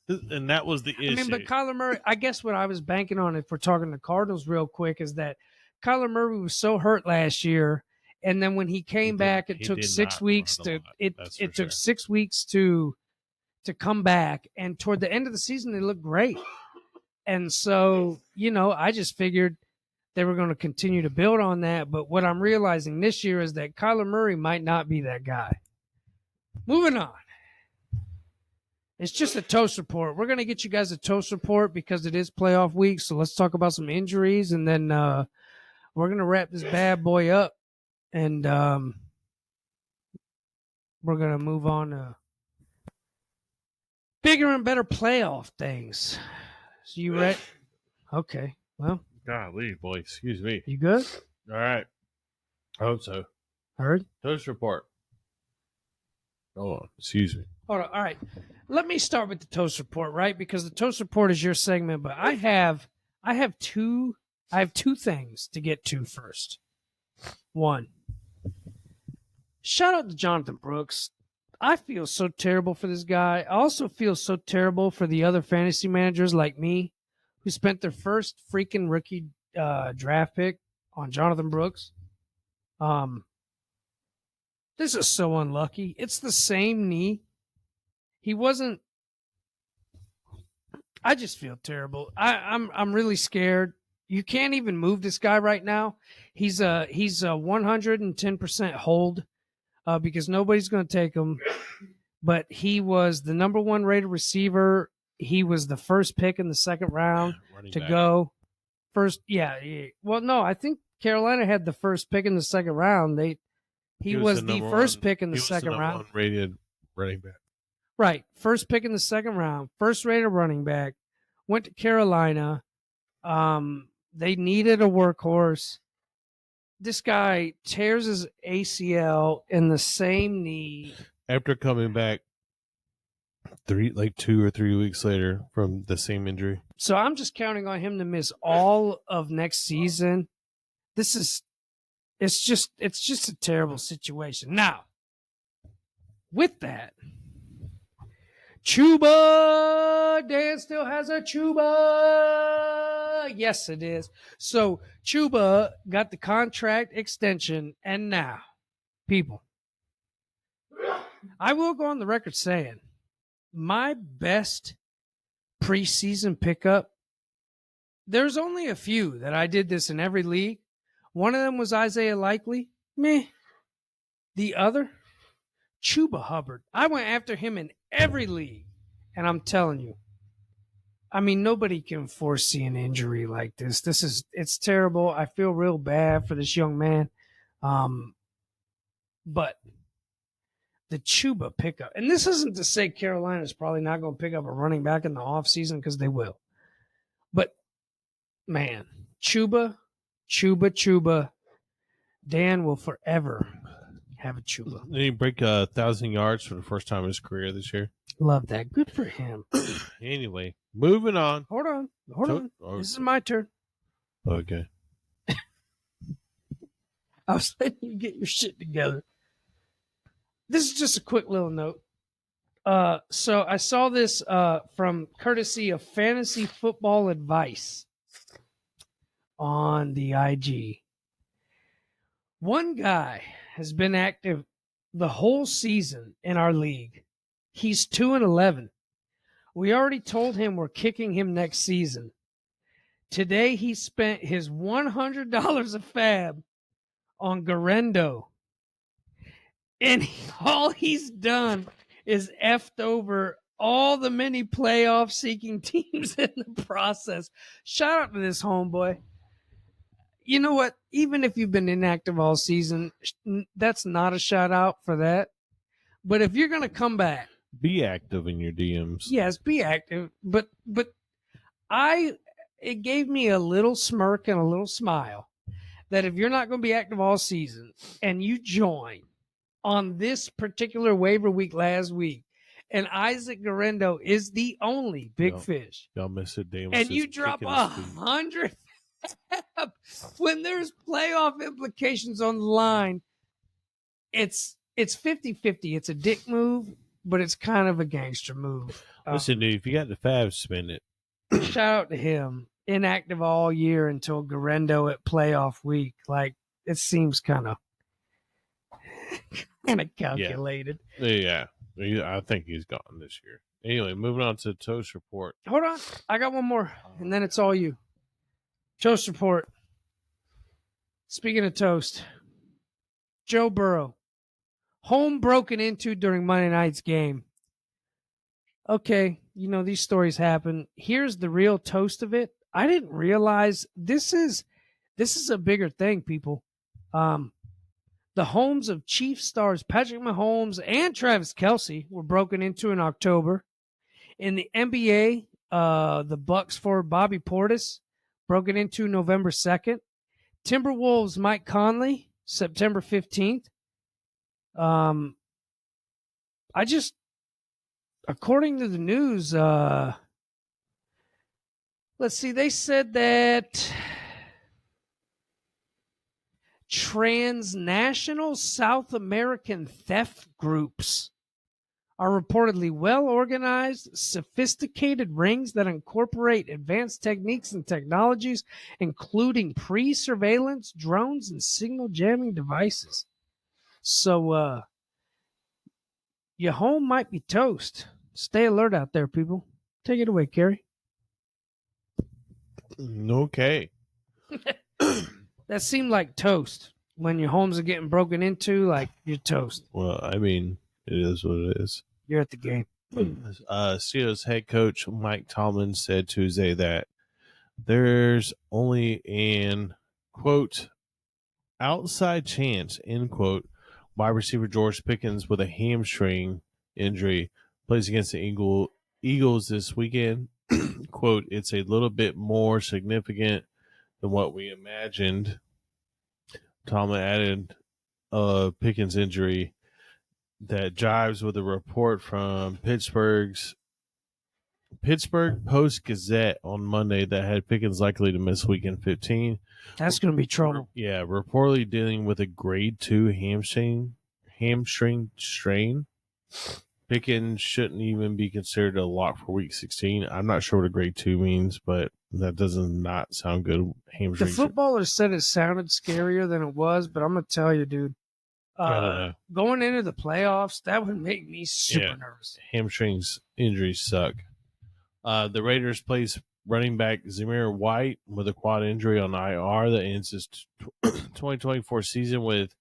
And that was the issue. I mean, but Kyler Murray, I guess what I was banking on, if we're talking the Cardinals real quick, is that Kyler Murray was so hurt last year. And then when he came back, it took 6 weeks to it took 6 weeks to come back. And toward the end of the season, they looked great. And so, I just figured they were going to continue to build on that. But what I'm realizing this year is that Kyler Murray might not be that guy. Moving on. It's just a toast report. We're going to get you guys a toast report because it is playoff week. So let's talk about some injuries, and then we're going to wrap this bad boy up, and we're going to move on to bigger and better playoff things. So you ready? Okay. Well, Golly, boy, excuse me. you good? All right. I hope so. Heard? Toast report. Hold on. Excuse me. Hold on. All right. Let me start with the toast report, right? Because the toast report is your segment, but I have two things to get to first. One, shout out to Jonathan Brooks. I feel so terrible for this guy. I also feel so terrible for the other fantasy managers like me who spent their first freaking rookie draft pick on Jonathan Brooks. This is so unlucky. It's the same knee. He wasn't. I just feel terrible. I'm really scared. You can't even move this guy right now. He's a 110% hold because nobody's going to take him. But he was the number one rated receiver. He was the first pick in the second round to go. First, yeah. Well, no, I think Carolina had the first pick in the second round. He was the first pick in the second round. Rated running back. Right. First pick in the second round. First rated running back. Went to Carolina. They needed a workhorse. This guy tears his ACL in the same knee. After coming back 2 or 3 weeks later from the same injury. So I'm just counting on him to miss all of next season. It's just a terrible situation. Now, with that, Chuba, Dan still has a Chuba. Yes, it is. So Chuba got the contract extension, and now, people, I will go on the record saying my best preseason pickup, there's only a few that I did this in every league. One of them was Isaiah Likely. Meh. The other, Chuba Hubbard. I went after him in every league. And I'm telling you, I mean, nobody can foresee an injury like this. It's terrible. I feel real bad for this young man. But the Chuba pickup, and this isn't to say Carolina's probably not going to pick up a running back in the offseason because they will. But, man, Chuba, Dan will forever have a Chuba. Did he break 1,000 yards for the first time in his career this year? Love that. Good for him. Anyway, moving on. Hold on. This is my turn. Okay. I was letting you get your shit together. This is just a quick little note. So I saw this from courtesy of Fantasy Football Advice on the IG. One guy has been active the whole season in our league. He's 2-11. We already told him we're kicking him next season. Today he spent his $100 of fab on Garendo. And all he's done is effed over all the many playoff seeking teams in the process. Shout out to this homeboy. You know what? Even if you've been inactive all season, that's not a shout out for that. But if you're going to come back, be active in your DMs. Yes, be active. But it gave me a little smirk and a little smile that if you're not going to be active all season and you join on this particular waiver week last week, and Isaac Garendo is the only big fish. Y'all miss it, Dave. And you drop 100 when there's playoff implications on the line. It's 50-50. It's a dick move, but it's kind of a gangster move. Listen, dude, if you got the fab, spend it. Shout out to him. Inactive all year until Garendo at playoff week. Like, it seems kind of calculated. Yeah. I think he's gone this year. Anyway, moving on to the Toast Report. Hold on. I got one more, and then it's all you. Toast Report. Speaking of toast, Joe Burrow, Home broken into during Monday night's game. Okay, these stories happen. Here's the real toast of it. I didn't realize this is a bigger thing, people. The homes of Chiefs stars Patrick Mahomes and Travis Kelce were broken into in October. In the NBA, the Bucks for Bobby Portis broken into November 2nd. Timberwolves Mike Conley, September 15th. According to the news, let's see, they said that transnational South American theft groups are reportedly well-organized, sophisticated rings that incorporate advanced techniques and technologies, including pre-surveillance, drones, and signal jamming devices. So, your home might be toast. Stay alert out there, people. Take it away, Kerry. Okay. That seemed like toast. When your homes are getting broken into, like, you're toast. Well, I mean, it is what it is. You're at the game. Steelers head coach Mike Tomlin said Tuesday that there's only an, quote, outside chance, end quote, wide receiver George Pickens with a hamstring injury plays against the Eagles this weekend. Quote, it's a little bit more significant than what we imagined. Tomlin added Pickens' injury that jives with a report from Pittsburgh Post-Gazette on Monday that had Pickens likely to miss weekend 15. That's going to be trouble. Yeah, reportedly dealing with a grade 2 hamstring strain. Pickens shouldn't even be considered a lock for week 16. I'm not sure what a grade 2 means, but that doesn't not sound good. The footballers said it sounded scarier than it was, but I'm going to tell you, dude, I don't know. Going into the playoffs, that would make me super nervous. Hamstrings injuries suck. The Raiders place running back Zamir White with a quad injury on IR that ends his 2024 season with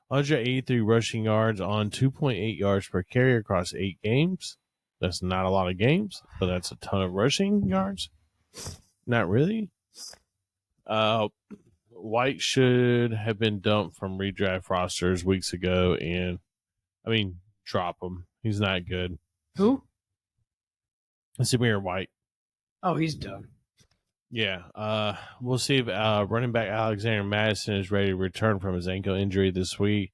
183 rushing yards on 2.8 yards per carry across 8 games. That's not a lot of games, but that's a ton of rushing yards. Not really. White should have been dumped from redraft rosters weeks ago, and drop him. He's not good. Who? Zamir White. Oh, he's done. Yeah. We'll see if running back Alexander Madison is ready to return from his ankle injury this week.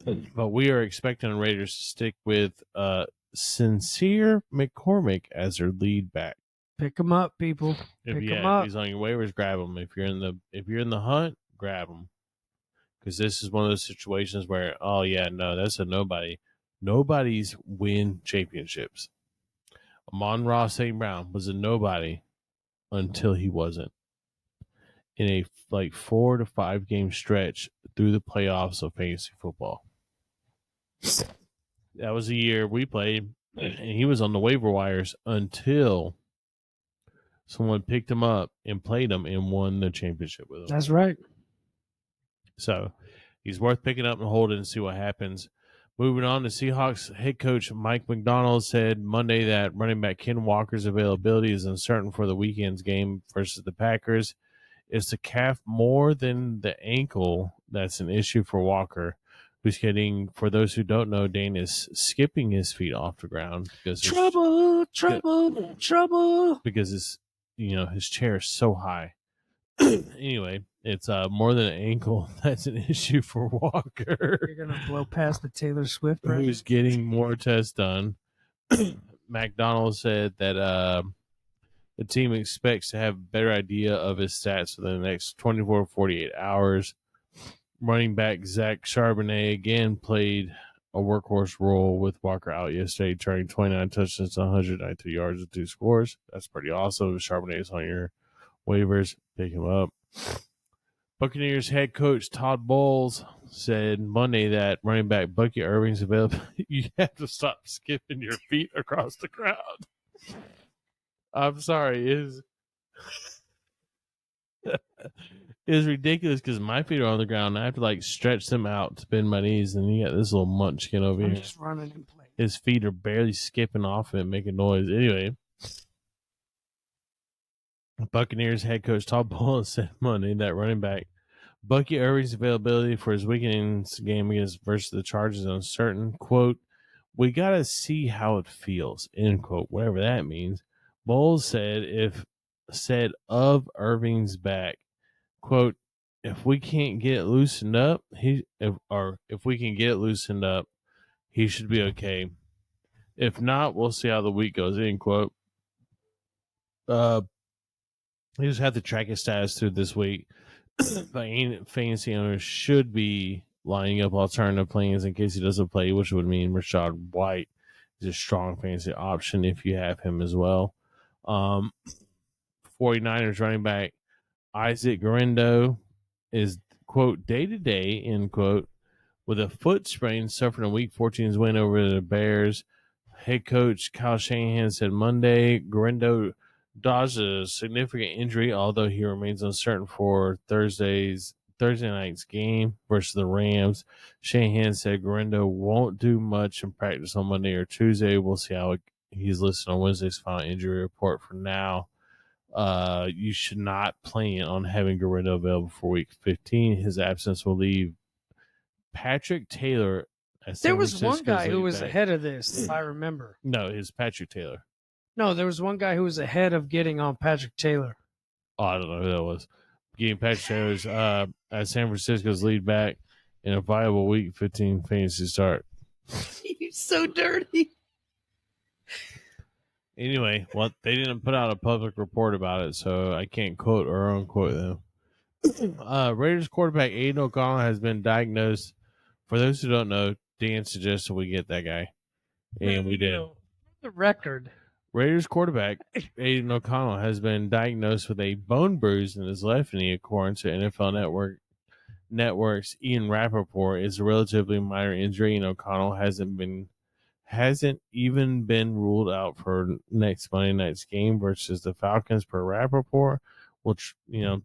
But we are expecting the Raiders to stick with Sincere McCormick as their lead back. Pick him up, people. If he's on your waivers, grab him. If you're in the hunt, grab him. Because this is one of those situations where, that's a nobody. Nobodies win championships. Amon-Ra St. Brown was a nobody until he wasn't. In a 4 to 5 game stretch through the playoffs of fantasy football. That was the year we played, and he was on the waiver wires until someone picked him up and played him and won the championship with him. That's right. So he's worth picking up and holding and see what happens. Moving on, the Seahawks head coach Mike McDonald said Monday that running back Ken Walker's availability is uncertain for the weekend's game versus the Packers. It's the calf more than the ankle that's an issue for Walker, who's getting, for those who don't know, Dane is skipping his feet off the ground because trouble. Because his chair is so high. Anyway, it's more than an ankle that's an issue for Walker. You're gonna blow past the Taylor Swift, right? Who's getting more tests done. McDonald said that the team expects to have a better idea of his stats within the next 24 to 48 hours. Running back Zach Charbonnet again played a workhorse role with Walker out yesterday, turning 29 touchdowns, 193 yards, and 2 scores. That's pretty awesome. If Charbonnet is on your waivers, pick him up. Buccaneers head coach Todd Bowles said Monday that running back Bucky Irving's available. You have to stop skipping your feet across the crowd. I'm sorry. It was ridiculous because my feet are on the ground. And I have to like stretch them out to bend my knees, and you got this little munchkin over I'm here. just running in place. His feet are barely skipping off it, making noise. Anyway, Buccaneers head coach Todd Bowles said Monday that running back Bucky Irving's availability for his weekend's game against versus the Chargers is uncertain. Quote, "We got to see how it feels," end quote, whatever that means. Bowles said of Irving's back, quote, if we can get it loosened up, if we can get it loosened up, he should be okay. If not, we'll see how the week goes, end quote. He just had to track his status through this week. But fantasy owners should be lining up alternative plans in case he doesn't play, which would mean Rachaad White is a strong fantasy option if you have him as well. 49ers running back Isaac Guerendo is, quote, day-to-day, end quote, with a foot sprain suffered in Week 14's win over the Bears. Head coach Kyle Shanahan said Monday Guerendo dodged a significant injury, although he remains uncertain for Thursday night's game versus the Rams. Shanahan said Guerendo won't do much in practice on Monday or Tuesday. We'll see how he's listed on Wednesday's final injury report. For now, you should not plan on having Guerendo available for Week 15. His absence will leave Patrick Taylor. There was one guy who was ahead of this, if I remember. No, it's Patrick Taylor. No, there was one guy who was ahead of getting on Patrick Taylor. Oh, I don't know who that was. Getting Patrick Taylor's as San Francisco's lead back in a viable Week 15 fantasy start. He's so dirty. Anyway, well, they didn't put out a public report about it, so I can't quote or unquote them. Raiders quarterback Aiden O'Connell has been diagnosed. For those who don't know, Dan suggested we get that guy, and we did. The record. Raiders quarterback Aiden O'Connell has been diagnosed with a bone bruise in his left knee, according to NFL Network's Ian Rappaport. It's a relatively minor injury, and O'Connell hasn't even been ruled out for next Monday night's game versus the Falcons, per Rappaport. Which,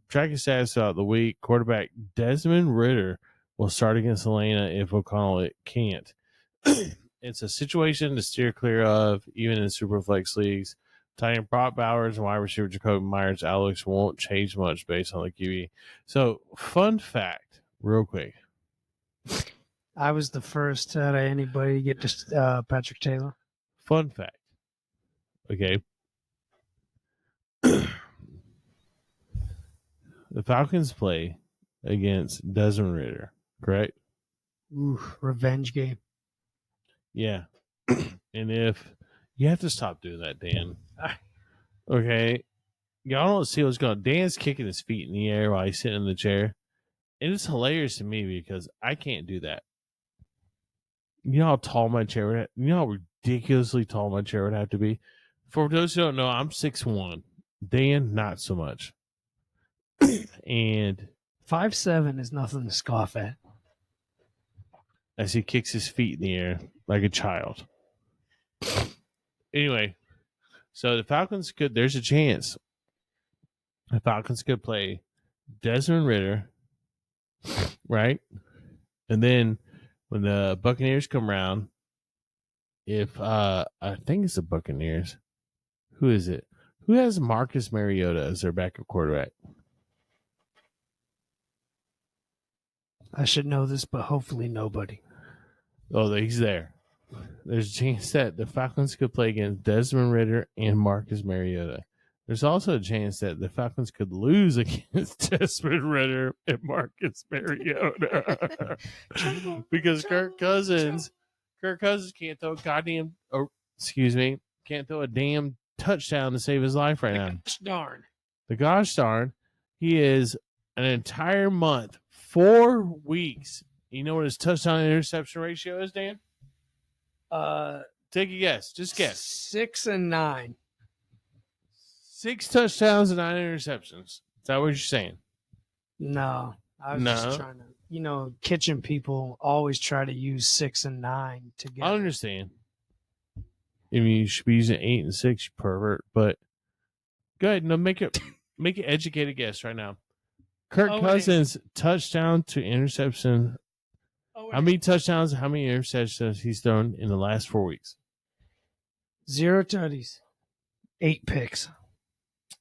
track his status throughout the week. Quarterback Desmond Ridder will start against Atlanta if O'Connell can't. It's a situation to steer clear of, even in Superflex leagues. Tight end Brock Bowers and wide receiver Jacoby Myers' outlooks won't change much based on the QB. So, fun fact, real quick. I was the first out of anybody to get to Patrick Taylor. Fun fact. Okay. The Falcons play against Desmond Ridder, correct? Ooh, revenge game. Yeah. And if you have to stop doing that, Dan. Okay. Y'all don't see what's going on. Dan's kicking his feet in the air while he's sitting in the chair. And it's hilarious to me because I can't do that. You know how tall my chair would have, you know how ridiculously tall my chair would have to be? For those who don't know, I'm 6'1". Dan, not so much. And 5'7" is nothing to scoff at. As he kicks his feet in the air like a child. Anyway, so the Falcons there's a chance the Falcons could play Desmond Ridder, right? And then when the Buccaneers come around, if I think it's the Buccaneers, who is it? Who has Marcus Mariota as their backup quarterback? I should know this, but hopefully nobody. Oh, he's there. There's a chance that the Falcons could play against Desmond Ridder and Marcus Mariota. There's also a chance that the Falcons could lose against Desmond Ridder and Marcus Mariota. Because Kirk Cousins can't throw can't throw a damn touchdown to save his life right now. Gosh darn. The gosh darn. He is an entire month, 4 weeks. You know what his touchdown interception ratio is, Dan? Take a guess. Just guess. 6 and 9. 6 touchdowns and 9 interceptions. Is that what you're saying? No. I was just trying to, kitchen people always try to use 6 and 9 together. I understand. I mean, you should be using 8 and 6, you pervert. But go ahead. No, make an educated guess right now. Kirk Oh, Cousins touchdown to interception. How many touchdowns, how many interceptions he's thrown in the last 4 weeks? 0 tutties, 8 picks.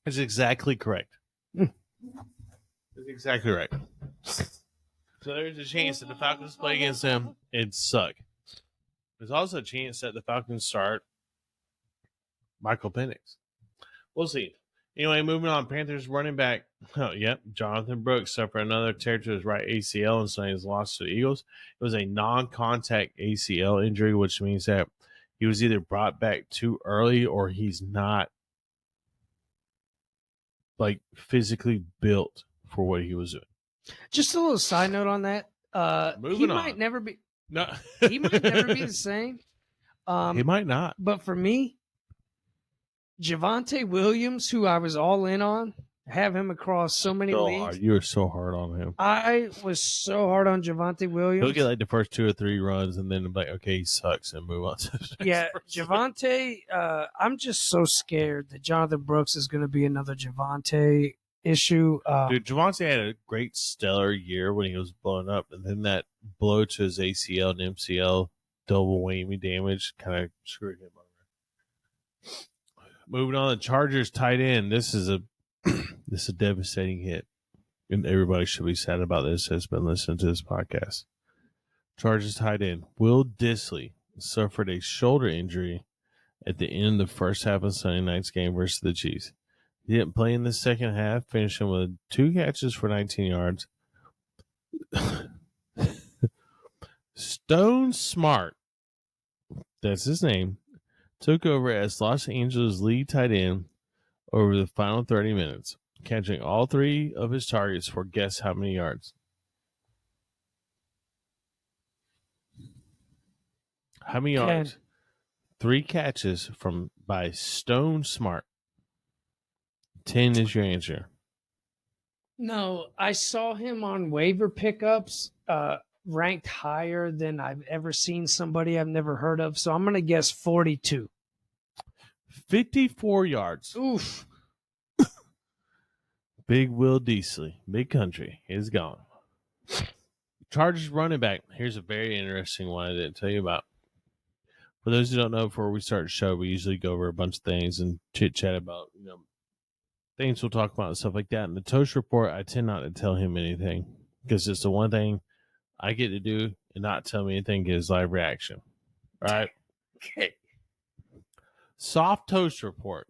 That's exactly correct. Mm. That's exactly right. So there's a chance that the Falcons play against him and suck. There's also a chance that the Falcons start Michael Penix. We'll see. Anyway, moving on. Panthers running back. Oh, yep. Jonathan Brooks suffered another tear to his right ACL and Sunday's loss to the Eagles. It was a non-contact ACL injury, which means that he was either brought back too early or he's not like physically built for what he was doing. Just a little side note on that. Moving he on. might never be. No, He might never be the same. he might not. But for me, Javonte Williams, who I was all in on, have him across so many leagues. You were so hard on him. I was so hard on Javonte Williams. He'll get like the first 2 or 3 runs and then be like, okay, he sucks, and move on to the next Yeah, person. Javonte, I'm just so scared that Jonathan Brooks is going to be another Javonte issue. Dude, Javonte had a great stellar year when he was blown up, and then that blow to his ACL and MCL double whammy damage kind of screwed him over. Moving on, the Chargers tight end. This is a devastating hit, and everybody should be sad about this that's been listening to this podcast. Chargers tight end Will Dissly suffered a shoulder injury at the end of the first half of Sunday night's game versus the Chiefs. He didn't play in the second half, finishing with 2 catches for 19 yards. Stone Smart, that's his name, took over as Los Angeles lead tight end over the final 30 minutes, catching all 3 of his targets for guess how many yards? How many yards? 10. 3 catches by Stone Smart. 10 is your answer. No, I saw him on waiver pickups, ranked higher than I've ever seen somebody I've never heard of. So I'm going to guess 42. 54 yards. Oof. Big Will Dissly, big country, is gone. Chargers running back. Here's a very interesting one I didn't tell you about. For those who don't know, before we start the show, we usually go over a bunch of things and chit chat about, things we'll talk about and stuff like that. In the Toast Report, I tend not to tell him anything because it's the one thing I get to do and not tell me anything is live reaction. All right. Okay. Soft Toast Report.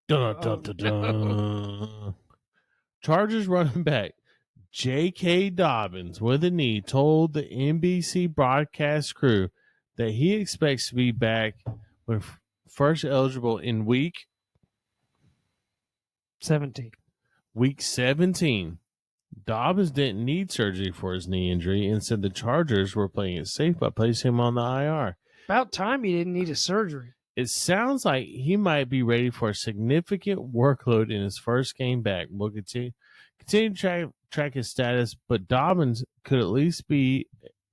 Dun, dun, dun, dun. Chargers running back J.K. Dobbins with a knee told the NBC broadcast crew that he expects to be back when first eligible in week 17. Week 17. Dobbins didn't need surgery for his knee injury and said the Chargers were playing it safe by placing him on the IR. About time he didn't need a surgery. It sounds like he might be ready for a significant workload in his first game back. We'll continue to track his status, but Dobbins could at least be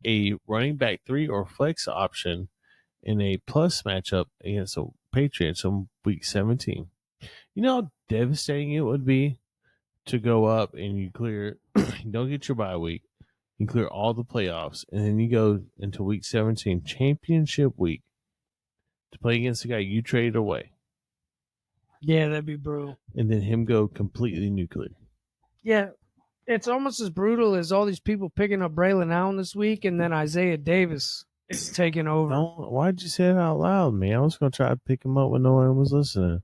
a running back 3 or flex option in a plus matchup against the Patriots in Week 17. You know how devastating it would be to go up and you clear, you don't get your bye week, you clear all the playoffs, and then you go into Week 17, championship week, to play against the guy you traded away. Yeah, that'd be brutal. And then him go completely nuclear. Yeah, it's almost as brutal as all these people picking up Braylon Allen this week, and then Isaiah Davis is taking over. Why'd you say it out loud, man? I was going to try to pick him up when no one was listening.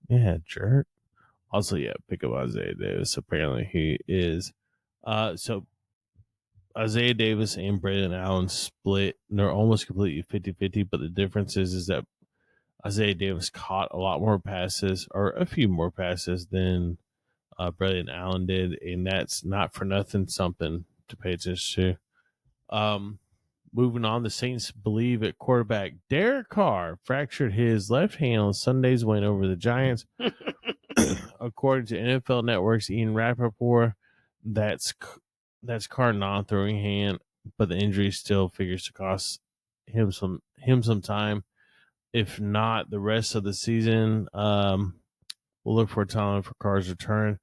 Yeah, jerk. Also, yeah, pick up Isaiah Davis. Apparently he is. So Isaiah Davis and Braylon Allen split. They're almost completely 50-50, but the difference is that Isaiah Davis caught a lot more passes, or a few more passes than Braylon Allen did, and that's not for nothing something to pay attention to. Moving on, the Saints believe at quarterback Derek Carr fractured his left hand on Sunday's win over the Giants. According to NFL Network's Ian Rappaport, that's Carr's non-throwing hand, but the injury still figures to cost him some time. If not, the rest of the season, we'll look for time for Carr's return.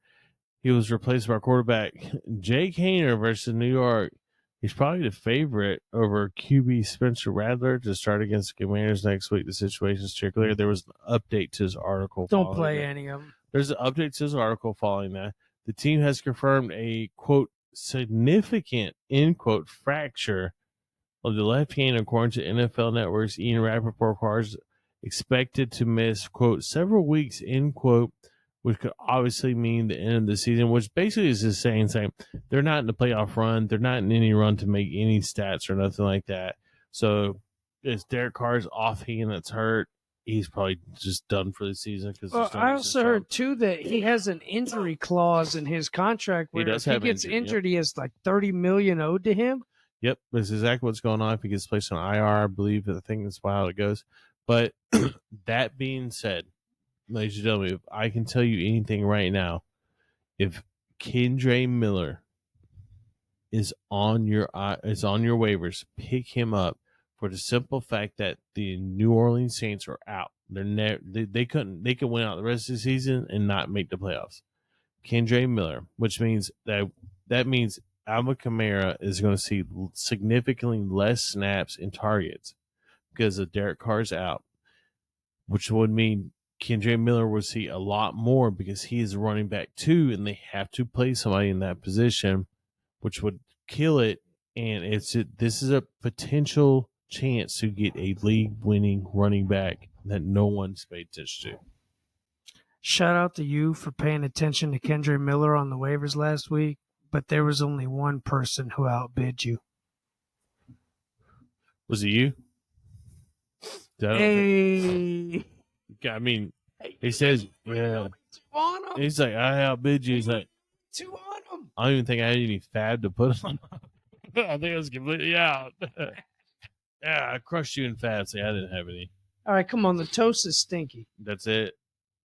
he was replaced by quarterback Jake Hayner versus New York. He's probably the favorite over QB Spencer Rattler to start against the Commanders next week. The situation's particular. There was an update to his article. Don't play any of them. There's an update to his article following that. The team has confirmed a, quote, significant, end quote, fracture of the left hand, according to NFL Network's Ian Rappaport. Cars expected to miss, quote, several weeks, end quote, which could obviously mean the end of the season, which basically is just saying they're not in the playoff run. They're not in any run to make any stats or nothing like that. So it's Derek Carr's offhand that's hurt. He's probably just done for the season. I also heard, too, that he has an injury clause in his contract where if he gets injured, he has like $30 million owed to him. Yep, that's exactly what's going on. If he gets placed on IR, I believe, I think that's how it goes. But that being said, ladies and gentlemen, if I can tell you anything right now, if Kendre Miller is on your waivers, pick him up for the simple fact that the New Orleans Saints are out. They could win out the rest of the season and not make the playoffs. Kendre Miller, which means that means Alvin Kamara is going to see significantly less snaps and targets because of Derek Carr's out, which would mean Kendre Miller will see a lot more because he is running back too, and they have to play somebody in that position, which would kill it. And this is a potential chance to get a league-winning running back that no one's paid attention to. Shout out to you for paying attention to Kendre Miller on the waivers last week, but there was only one person who outbid you. Was it you? Hey. I mean, he says, yeah. He's like, I outbid you. He's like, two on him. I don't even think I had any fab to put on. I think I was completely out. Yeah, I crushed you in fab. See, I didn't have any. All right, come on. The toast is stinky. That's it.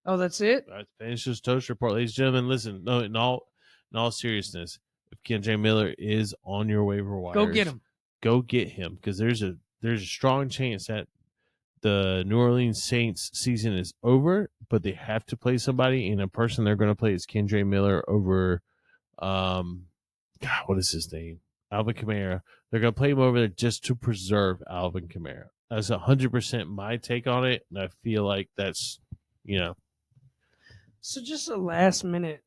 Oh, that's it? I finished this toast report. Ladies and gentlemen, listen, no, in all seriousness, if Kendre Miller is on your waiver wires, go get him. Go get him because there's a strong chance that the New Orleans Saints season is over, but they have to play somebody, and a person they're going to play is Kendre Miller over, what is his name? Alvin Kamara. They're going to play him over there just to preserve Alvin Kamara. That's 100% my take on it, and I feel like that's, So just a last-minute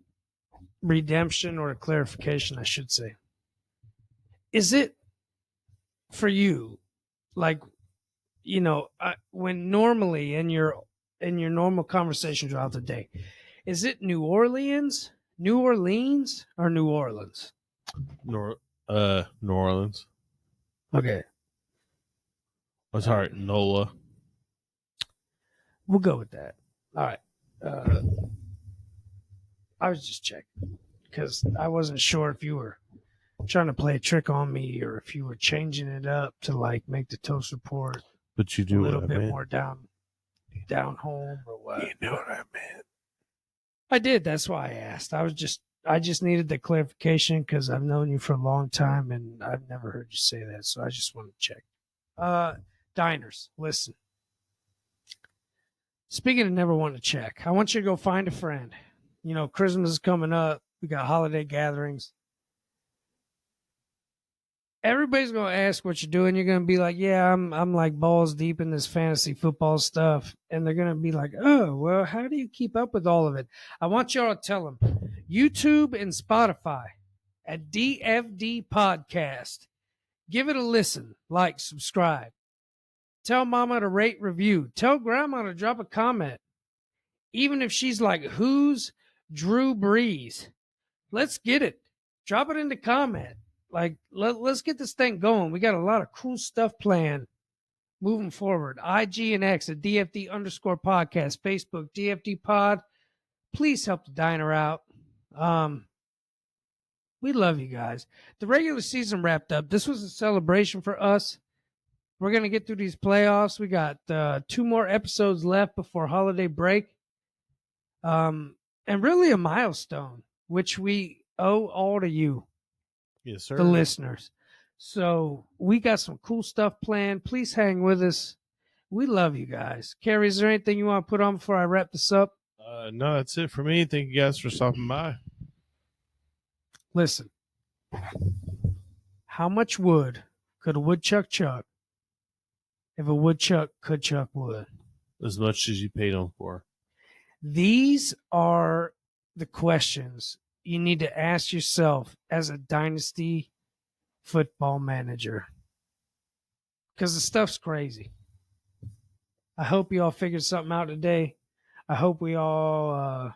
redemption or a clarification, I should say. Is it for you, like, when normally in your normal conversation throughout the day, is it New Orleans, or New Orleans? New Orleans. Okay. Oh, sorry, NOLA. We'll go with that. All right. I was just checking because I wasn't sure if you were trying to play a trick on me or if you were changing it up to like make the toast report. But you do a little bit more down home or what? You know what I meant. I did. That's why I asked. I just needed the clarification because I've known you for a long time and I've never heard you say that. So I just wanted to check. Diners, listen. Speaking of never wanting to check, I want you to go find a friend. Christmas is coming up. We got holiday gatherings. Everybody's going to ask what you're doing. You're going to be like, yeah, I'm like balls deep in this fantasy football stuff. And they're going to be like, oh, well, how do you keep up with all of it? I want y'all to tell them YouTube and Spotify at DFD Podcast. Give it a listen, like, subscribe. Tell mama to rate, review. Tell grandma to drop a comment. Even if she's like, who's Drew Brees? Let's get it. Drop it in the comment. Like, let's get this thing going. We got a lot of cool stuff planned moving forward. IG and X at DFD_podcast. Facebook, DFD Pod. Please help the diner out. We love you guys. The regular season wrapped up. This was a celebration for us. We're going to get through these playoffs. We got 2 more episodes left before holiday break. And really a milestone, which we owe all to you. Yes, sir. The listeners. So we got some cool stuff planned. Please hang with us. We love you guys. Kerry, is there anything you want to put on before I wrap this up? No, that's it for me. Thank you guys for stopping by. Listen, how much wood could a woodchuck chuck if a woodchuck could chuck wood? As much as you paid him for. These are the questions you need to ask yourself as a dynasty football manager, because the stuff's crazy. I hope you all figured something out today. I hope we all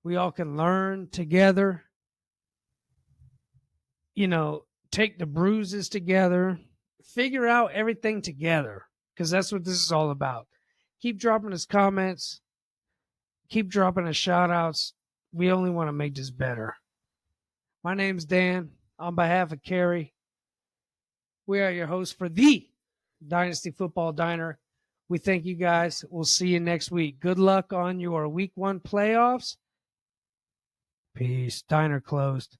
can learn together. Take the bruises together, figure out everything together, because that's what this is all about. Keep dropping us comments, keep dropping us shout outs. We only want to make this better. My name's Dan. On behalf of Kerry, we are your hosts for the Dynasty Football Diner. We thank you guys. We'll see you next week. Good luck on your week 1 playoffs. Peace. Diner closed.